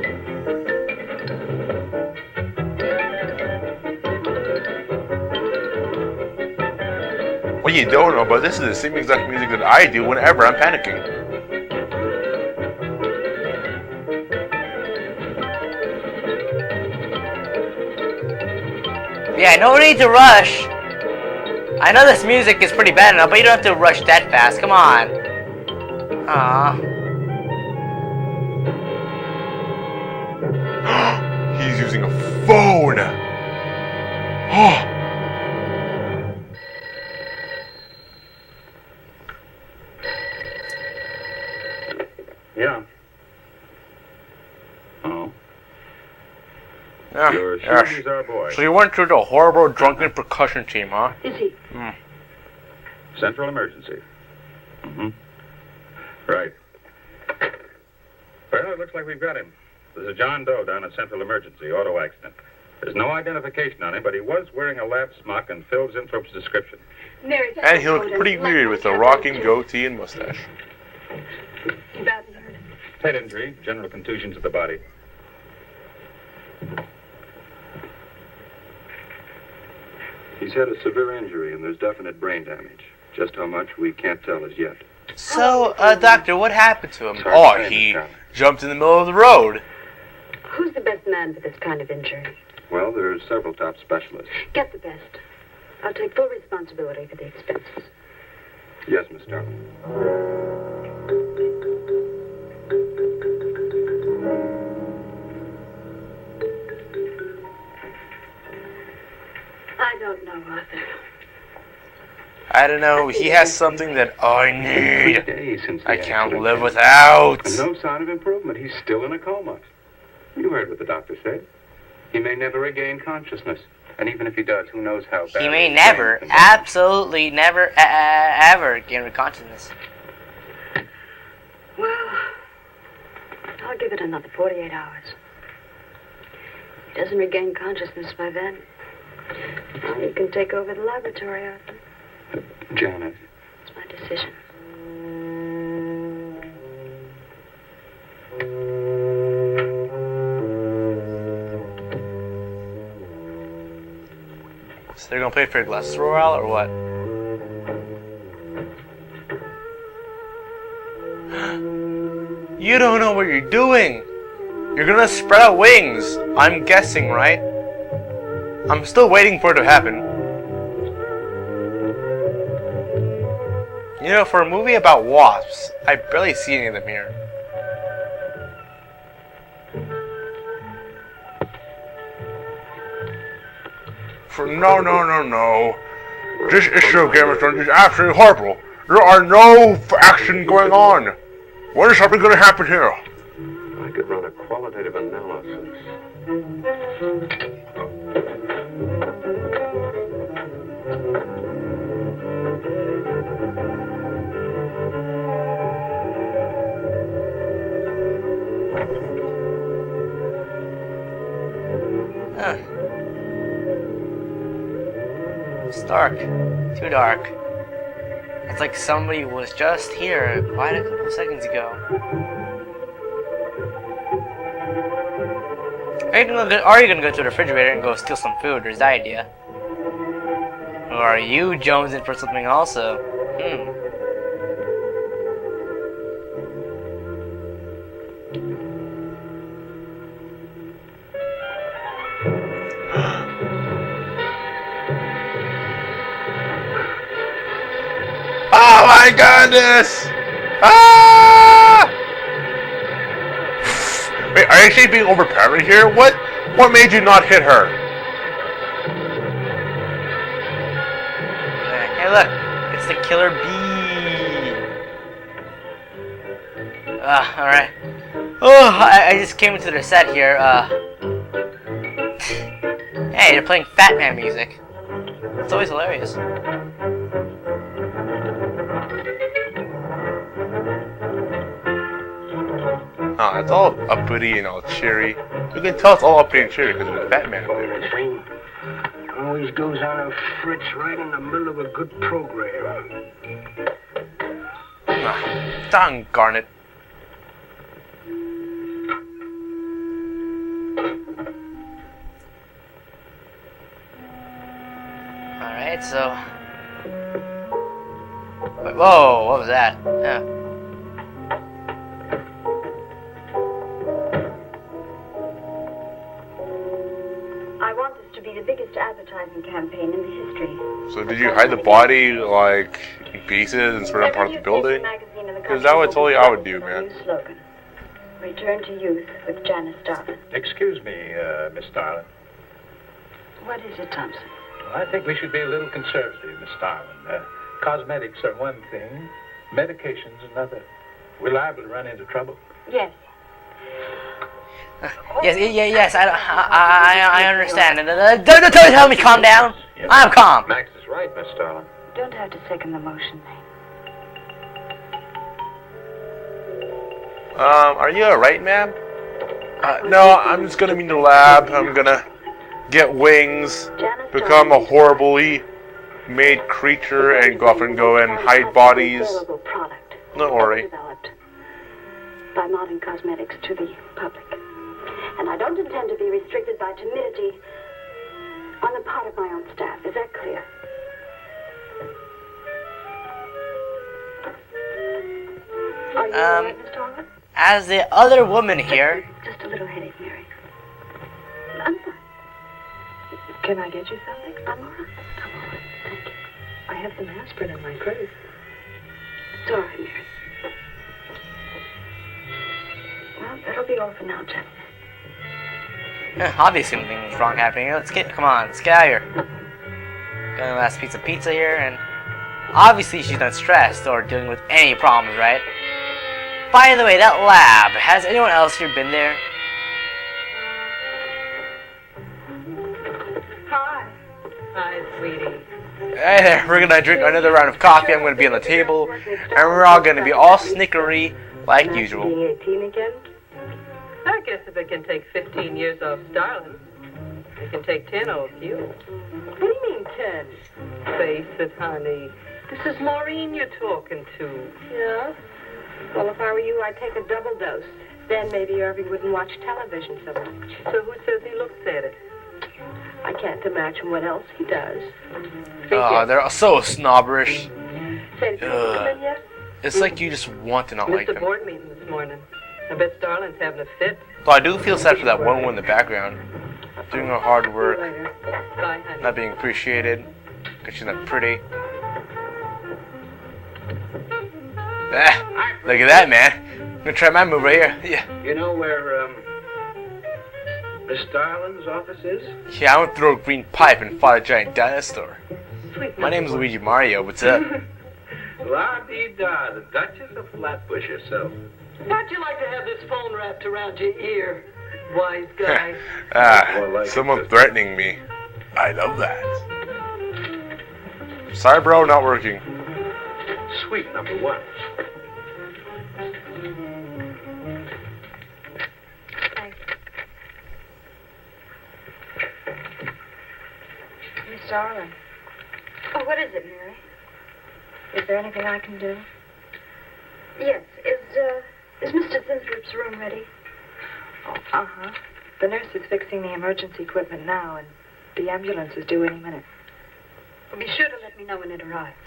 What you don't know, but this is the same exact music that I do whenever I'm panicking. Yeah, no need to rush. I know this music is pretty bad enough, but you don't have to rush that fast. Come on. Aww. He's using a phone. Oh. Yeah. Oh. Yeah, You're yeah. sure he's our boy. So you went through the horrible drunken percussion team, huh? Is he? Central emergency. Mm-hmm. Right. Well, it looks like we've got him. There's a John Doe down at Central Emergency, auto accident. There's no identification on him, but he was wearing a lab smock and filled Zinthrope's description. And he looked pretty weird with a rocking goatee and mustache. Badly hurt. Head injury, general contusion to the body. He's had a severe injury and there's definite brain damage. Just how much, we can't tell as yet. So, doctor, what happened to him? It's hard to say, He Mr. jumped in the middle of the road. Who's the best man for this kind of injury? Well, there are several top specialists. Get the best. I'll take full responsibility for the expenses. Yes, Miss Darling. I don't know, Arthur. I don't know. He has something that I 3 need. days since the I can't accident. live without. And no sign of improvement. He's still in a coma. You heard what the doctor said. He may never regain consciousness. And even if he does, who knows how bad. He may his never, brain can be. absolutely never, ever gain consciousness. Well, I'll give it another 48 hours. If he doesn't regain consciousness by then, well, you can take over the laboratory, Arthur. Janet. It's my decision. So they're gonna pay for your glasses royale or what? You don't know what you're doing. You're gonna spread out wings. I'm guessing, right? I'm still waiting for it to happen. You know, for a movie about wasps, I barely see any of them here. No. This issue of Game of Thrones is absolutely horrible. There are no action going on. What is something going to happen here? I could run a qualitative analysis. Huh. It's dark. Too dark. It's like somebody was just here quite a couple seconds ago. Are you gonna go to the refrigerator and go steal some food? There's that idea. Or are you jonesing for something also? Oh my goodness! Ah! Wait, are you actually being overpowered here? What made you not hit her? Hey, look! It's the killer bee! Alright. Oh, I just came into the set here, Hey, they're playing Fat Man music. It's always hilarious. Oh, it's all uppity and all cheery. You can tell it's all uppity and cheery because there's a Batman there. Always goes on a fritz right in the middle of a good program. Doggone it. Alright, so... Wait, whoa, what was that? Yeah. I want this to be the biggest advertising campaign in the history. So did you hide the body, like, in pieces and spread out part of the building? Because that would totally I would do, man. New slogan. Return to youth with Janice Darlin. Excuse me, Miss Darlin. What is it, Thompson? Well, I think we should be a little conservative, Miss Darlin. Cosmetics are one thing, medications another. We're liable to run into trouble. Yes. Yes, I understand. Don't tell me calm down. I'm calm. Max is right, Miss Darling. Don't have to second the motion, Lane. Are you alright, ma'am? No, I'm just gonna be in the lab. I'm gonna get wings, become a horribly made creature, and go off and go and hide bodies. Don't worry. By modern cosmetics to the public. And I don't intend to be restricted by timidity on the part of my own staff. Is that clear? Are you all right, Mr. Oliver? As the other woman here. Just a little headache, Mary. I'm fine. Can I get you something? I'm all right. I'm all right. Thank you. I have some aspirin in my purse. It's all right, Mary. Well, that'll be all for now, gentlemen. Obviously something's wrong happening. Let's get out of here. Got a last piece of pizza here, and obviously she's not stressed or dealing with any problems, right? By the way, that lab, has anyone else here been there? Hi. Hi, sweetie. Hey there, we're gonna drink another round of coffee. I'm gonna be on the table, and we're all gonna be all snickery like usual. Being 18 again? I guess if it can take 15 years off Starlin, it can take 10 off you. What do you mean 10? Face it, honey. This is Maureen you're talking to. Yeah? Well, if I were you, I'd take a double dose. Then maybe Irving wouldn't watch television so much. So who says he looks at it? I can't imagine what else he does. Oh, they're so snobberish. Say, yet? It's like you just want to not like Missed a them. board meeting this morning. I bet Starlin's having a fit. Though I do feel sad for that one woman in the background, doing her hard work, Bye, honey. not being appreciated, because she's not pretty. Look at that, man. I'm gonna try my move right here. Yeah. You know where, Miss Starlin's office is? Yeah, I want to throw a green pipe and fight a giant dinosaur. Sweet My name's Luigi Mario. What's up? La-dee-da, the Duchess of Flatbush herself. How'd you like to have this phone wrapped around your ear, wise guy? Someone threatening me. I love that. Sorry, bro, not working. Sweet number one. Thanks. Miss Darling. Oh, what is it, Mary? Is there anything I can do? Yes. Is Mr. Thinthrop's room ready? Oh, uh-huh. The nurse is fixing the emergency equipment now, and the ambulance is due any minute. Well, be sure to let me know when it arrives.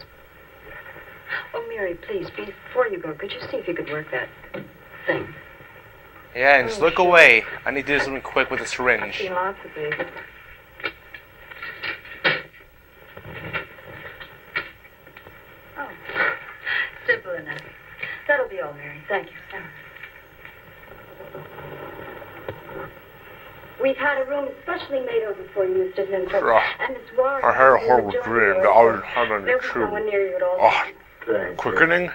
Oh, Mary, please, before you go, could you see if you could work that thing? Yeah, and just look away. I need to do something quick with a I've syringe. seen lots of these. Oh, simple enough. That'll be all, Mary. Thank you. We've had a room specially made over for you, Mr. Zinthrop. And Miss Warren. I had a horrible dream that I was having There a was true. someone near you at all. Oh, quickening?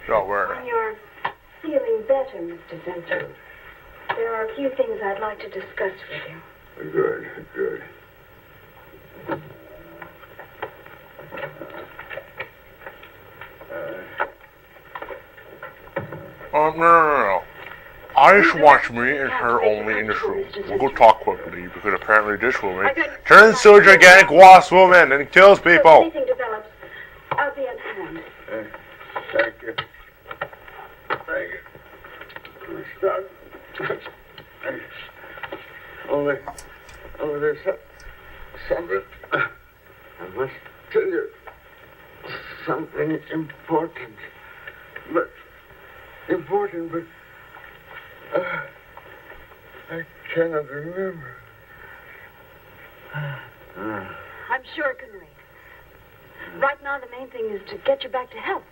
Not where. When you're feeling better, Mr. Zinthrop, there are a few things I'd like to discuss with you. Good. No. I just want me and her only in this room. We'll go talk quickly, because apparently this woman turns to a gigantic wasp woman and kills If people. anything develops, I'll be at hand. Thank you. Stop. Only there's something. I must tell you something important. But I cannot remember. I'm sure it can wait. Right now, the main thing is to get you back to health.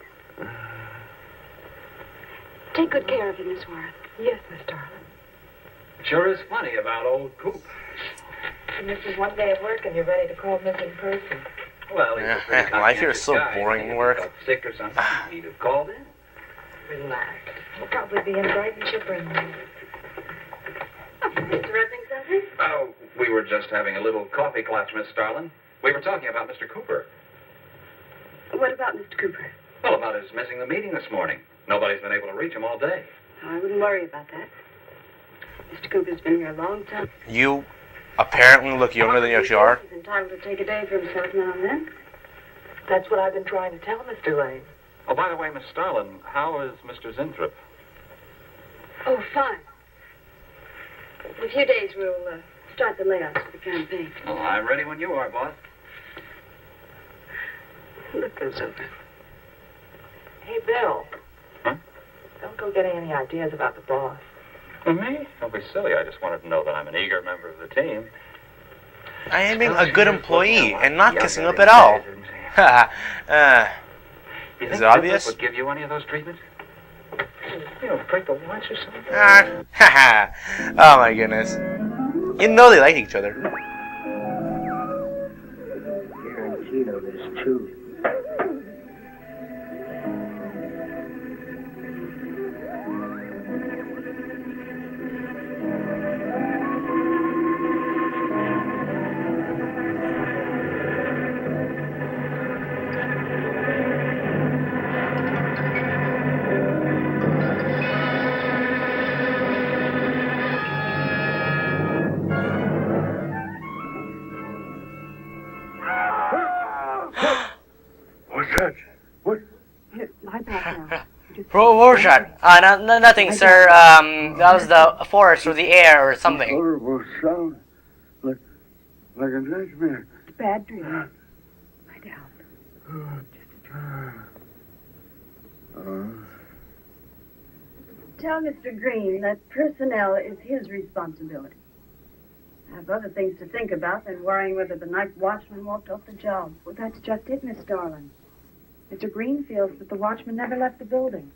Take good care of you, Miss Warren. Yes, Miss Darling. Sure is funny about old Coop. And this is one day of work and you're ready to call missing person. Well, he's a pretty life here is so conscientious guy. boring If he work. felt sick or something, he'd have called in. Relax. We'll probably be in bright and chipper in the morning. Interrupting something? Oh, we were just having a little coffee clutch, Miss Starlin. We were talking about Mr. Cooper. What about Mr. Cooper? Well, about his missing the meeting this morning. Nobody's been able to reach him all day. I wouldn't worry about that. Mr. Cooper's been here a long time. You apparently look younger than you actually are. He's entitled to take a day for himself now and then. That's what I've been trying to tell Mr. Lane. Oh, by the way, Miss Starlin, how is Mr. Zinthrop? Oh, fine. In a few days, we'll start the layouts for the campaign. Oh, I'm ready when you are, boss. Look those over. Hey, Bill. Huh? Don't go getting any ideas about the boss. For me? Don't be silly. I just wanted to know that I'm an eager member of the team. I am being a good employee and not kissing up at all. You Is think it obvious? Zinthrop would give you any of those treatments? You know, break the watch or something? Oh my goodness. You know they like each other. Guarantee though that it's true. What's that? What? Here, lie back now. What was that? Nothing, sir. That was the forest or the air or something. Horrible sound. Like a nightmare. Bad dream. Lie down. Tell Mr. Green that personnel is his responsibility. I have other things to think about than worrying whether the night watchman walked off the job. Well, that's just it, Miss Starlin. Mr. Green feels that the watchman never left the building.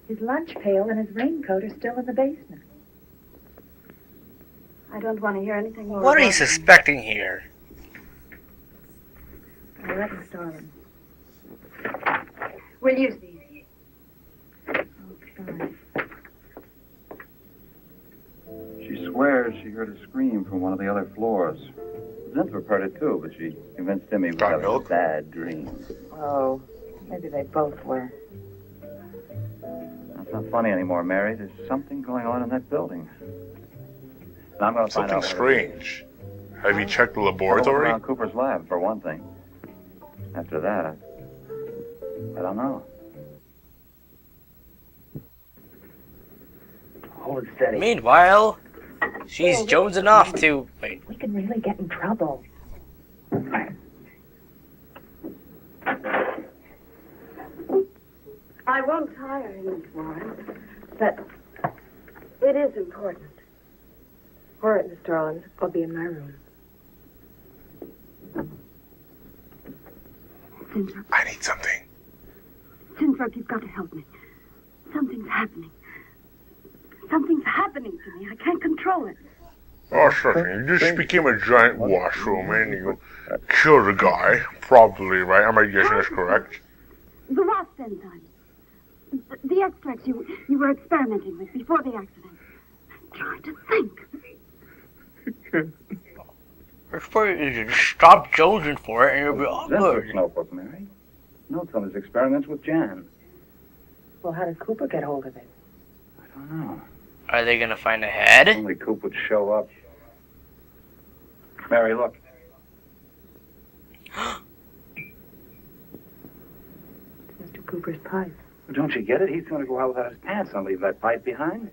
His lunch pail and his raincoat are still in the basement. I don't want to hear anything more. What are you about it. suspecting here? All right, Miss Starlin. We'll use these. Oh, fine. She swears she heard a scream from one of the other floors. Zinthrop heard it too, but she convinced him he was Got having a milk? bad dream. Oh, maybe they both were. That's not funny anymore, Mary. There's something going on in that building. And I'm going to find Something out. what it is. strange. Have you checked the I'll look laboratory? around Cooper's lab, for one thing. After that, I don't know. Hold it steady. Meanwhile, she's jonesing off to... Wait. We could really get in trouble. I won't tire you, Miss Warren, but it is important. All right, Miss Starlin. I'll be in my room. Zinthrop, I need something. Zinthrop, you've got to help me. Something's happening. Something's happening to me. I can't control it. Oh, certainly. You just became a giant washroom and you killed a guy. Probably, right? Am I guessing that's correct? The Wasp enzymes. The extracts you were experimenting with before the accident. Try to think. It's pretty easy. Just stop jonesing for it and you'll be all Zinthrop's good. notebook, Mary. Notes on his experiments with Jan. Well, how did Cooper get hold of it? I don't know. Are they gonna find a head? Only Coop would show up. Mary, look. Mr. Cooper's pipe. Don't you get it? He's going to go out without his pants on, leave that pipe behind.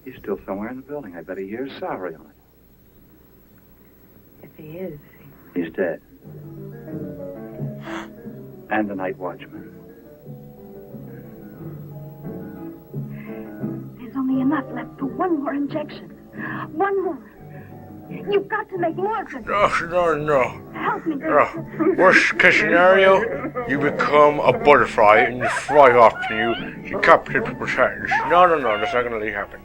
He's still somewhere in the building. I bet a year's salary on it. If he is, He's dead. And the night watchman. There's only enough left for one more injection. One more. You've got to make more of this. No. Help me. Worst case scenario, you become a butterfly and you fly off and you capture people's heads. No, that's not gonna really happen.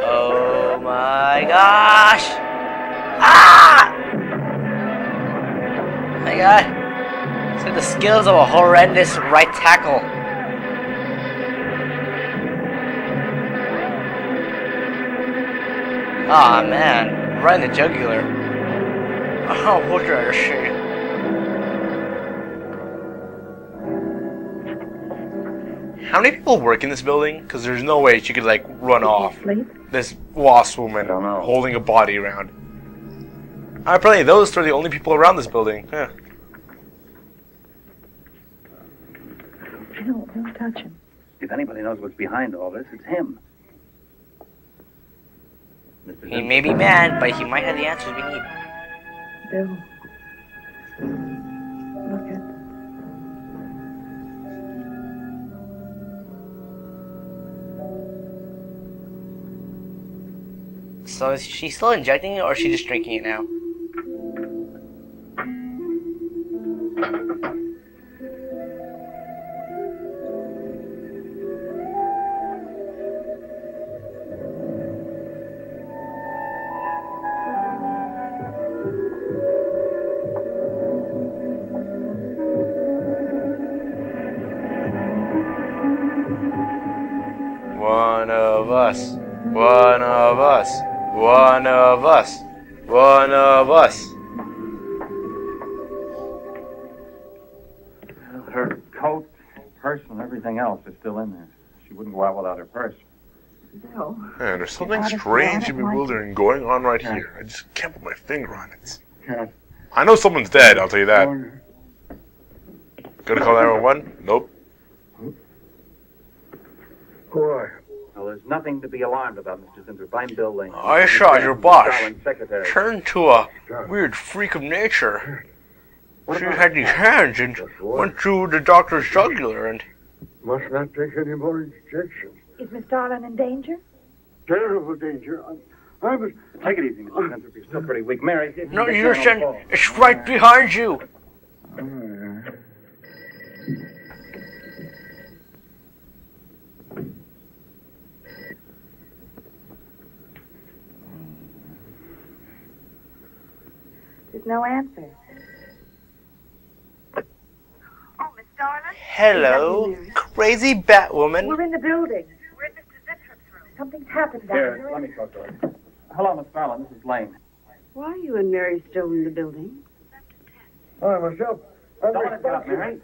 Oh my gosh! Ah! My god. It's like the skills of a horrendous right tackle. Aw, man. Right in the jugular. Oh, what did I see? How many people work in this building? Because there's no way she could, like, run off. This Wasp woman holding a body around. Apparently those three are the only people around this building. Huh. Don't touch him. If anybody knows what's behind all this, it's him. He may be mad, but he might have the answers we need. Bill. Look at. So is she still injecting it, or is she just drinking it now? One of us. One of us. One of us. One of us. Her coat, purse, and everything else is still in there. She wouldn't go out without her purse. Bill. Man, there's something strange and bewildering going on right here. I just can't put my finger on it. I know someone's dead, I'll tell you that. Gonna call 911? Nope. Why? Well, there's nothing to be alarmed about, Mr. Zinthrop. I'm Bill Lane. I saw your boss Secretary. turn to a weird freak of nature. She had these hands and went through the doctor's jugular and... Must not take any more injections. Is Miss Darling in danger? Terrible danger. I was... Take it easy, Mr. Zinthrop. You're still pretty weak. Mary, see if you No, can get you're down on the saying phone. it's right behind you. There's no answer. Oh, Miss Darling? Hello, crazy Batwoman. We're in the building. We're in Mr. Zintrop's room. Something's happened down Here, there. let me talk to her. Hello, Miss Fallon. This is Lane. Why are you and Mary still in the building? I myself... I'm Don't let it get up, Mary.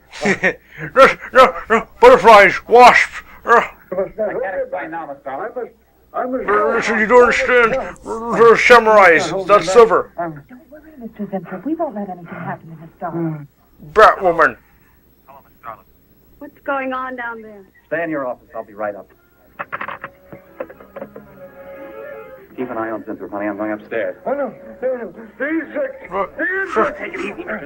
No, butterflies, wasps. I can't explain now, Miss Fallon. Listen, you don't understand. They're samurais. That's silver. Don't worry, Mr. Zinthrop. We won't let anything happen to Miss Darling. Batwoman. What's going on down there? Stay in your office. I'll be right up. Keep an eye on Zinthrop, honey. I'm going upstairs. Oh, no. Take it easy, Mary.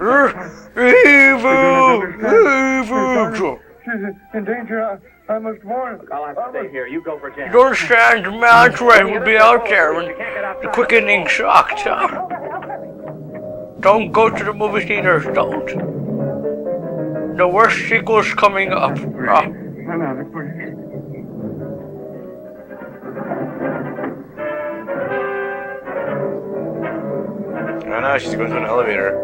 Evil. She's in danger. I must warn her. I'll have to stay here. You go for Jan. You don't understand. The man's right will be out there and the quickening shock. Don't go to the movie theaters. Don't. The worst sequel's coming up. I know, she's going to an elevator.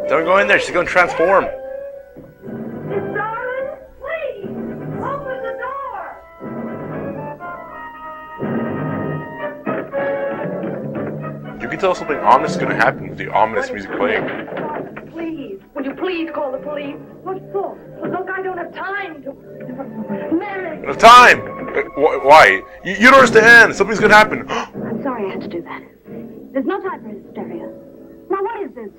Don't go in there, she's going to transform. Miss Darling, please, open the door. You can tell something ominous is going to happen with the ominous music playing. Please, will you please call the police? What for? Look, I don't have time to... Mary! No time! Why? You don't understand! Something's going to happen. I'm sorry I had to do that. There's no time for hysteria. Now, what is this?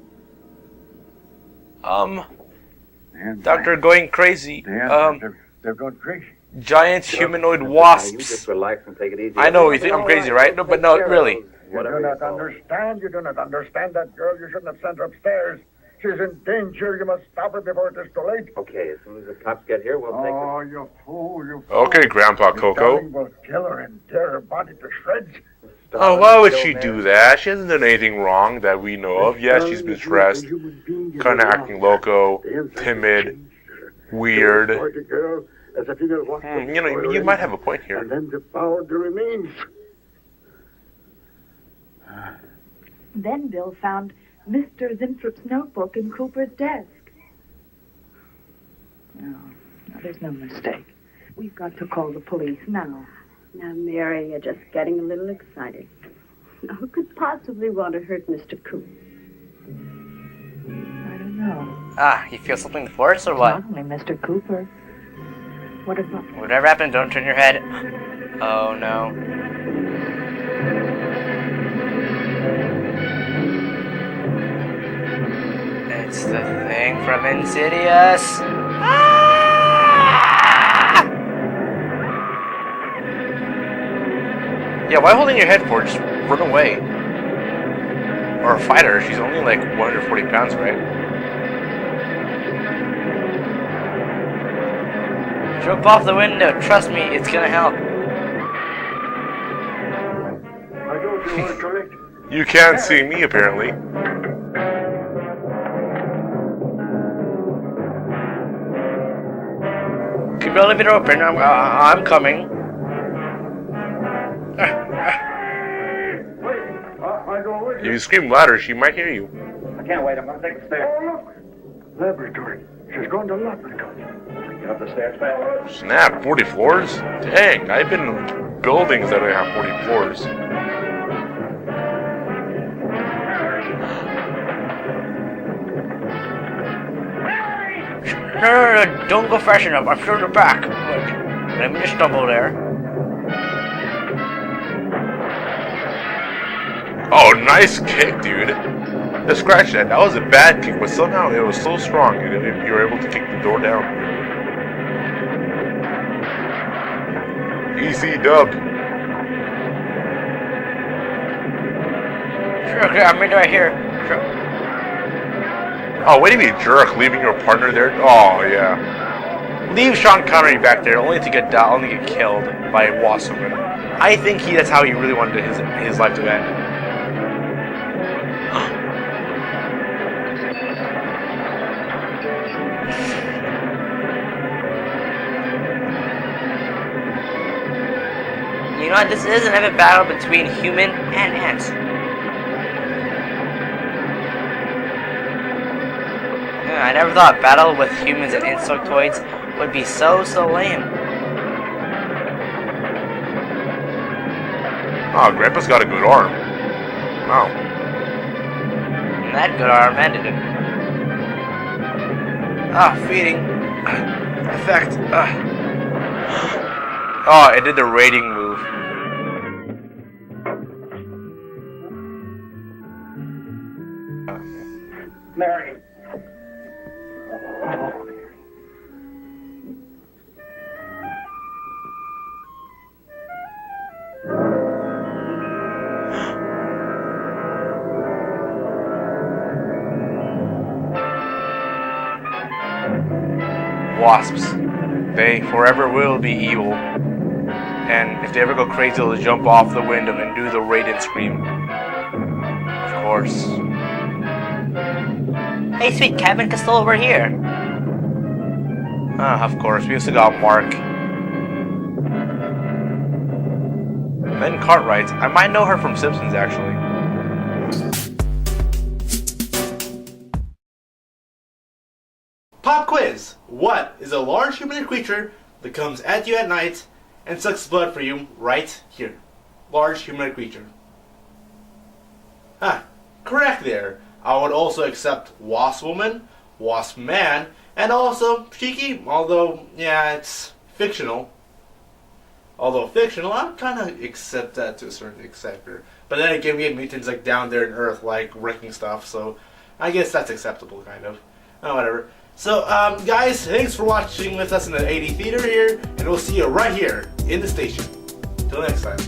Doctor going crazy. They're going crazy. Giant humanoid You wasps. just relax and take it easy. I know, you think I'm crazy, right? No, but no, really. You do not understand. You do not understand that girl. You shouldn't have sent her upstairs. She's in danger. You must stop her before it is too late. Okay, as soon as the cops get here, we'll take her. Oh, you fool, you fool. Okay, Grandpa Coco. Darling will kill her and tear her body to shreds. Oh, why would she do that? She hasn't done anything wrong that we know of. Yes, she's been stressed, kind of acting loco, timid, weird. You know, you might have a point here. And then devoured the remains. Then Bill found Mr. Zintrop's notebook in Cooper's desk. No, there's no mistake. We've got to call the police now. Now, Mary, you're just getting a little excited. Now, who could possibly want to hurt Mr. Coop? I don't know. Ah, you feel something in the force or what? Not only Mr. Cooper. What about... Whatever happened, don't turn your head. Oh no. It's the thing from Insidious. Ah! Yeah, why holding your head for? Just run away. Or fight her. She's only like 140 pounds, right? Jump off the window. Trust me, it's gonna help. I don't you want to collect. You can't see me, apparently. Keep the elevator open. I'm coming. I go with If you scream louder, she might hear you. I can't wait. I'm going to take the stairs. Oh, look. Laboratory. She's going to laboratory. Get up the stairs fast. Snap, 40 floors? Dang, I've been in buildings that have 40 floors. No, don't go fast enough. I'm sure they're back. Let me just double there. Oh, nice kick, dude. Just scratch that. That was a bad kick, but somehow it was so strong. You were able to kick the door down. EC dub. Sure, okay, I'm right here. Sure. Oh, way to be a jerk, leaving your partner there. Oh, yeah. Leave Sean Connery back there, only to get killed by a Wasp woman. I think that's how he really wanted his life to end. You know what? This is an epic battle between human and ants. I never thought a battle with humans and insectoids would be so lame. Oh, Grandpa's got a good arm. Wow. And that good arm ended it. Ah, feeding. Effect. Oh, it did the raiding move. Mary. Wasps. They forever will be evil. And if they ever go crazy, they'll jump off the window and do the rated scream. Of course. Hey, sweet cabin can still over here. Of course. We also got Mark. Then Cartwright. I might know her from Simpsons, actually. Pop quiz! What is a large humanoid creature that comes at you at night and sucks blood for you right here? Large humanoid creature. Correct there. I would also accept Wasp Woman, Wasp Man, and also Cheeky, although, yeah, it's fictional. Although fictional, I'm kind of accept that to a certain extent. But then again, we have mutants like down there in Earth, like wrecking stuff, so I guess that's acceptable, kind of. Whatever. So, guys, thanks for watching with us in the TheADtheater here, and we'll see you right here in the station. Till next time.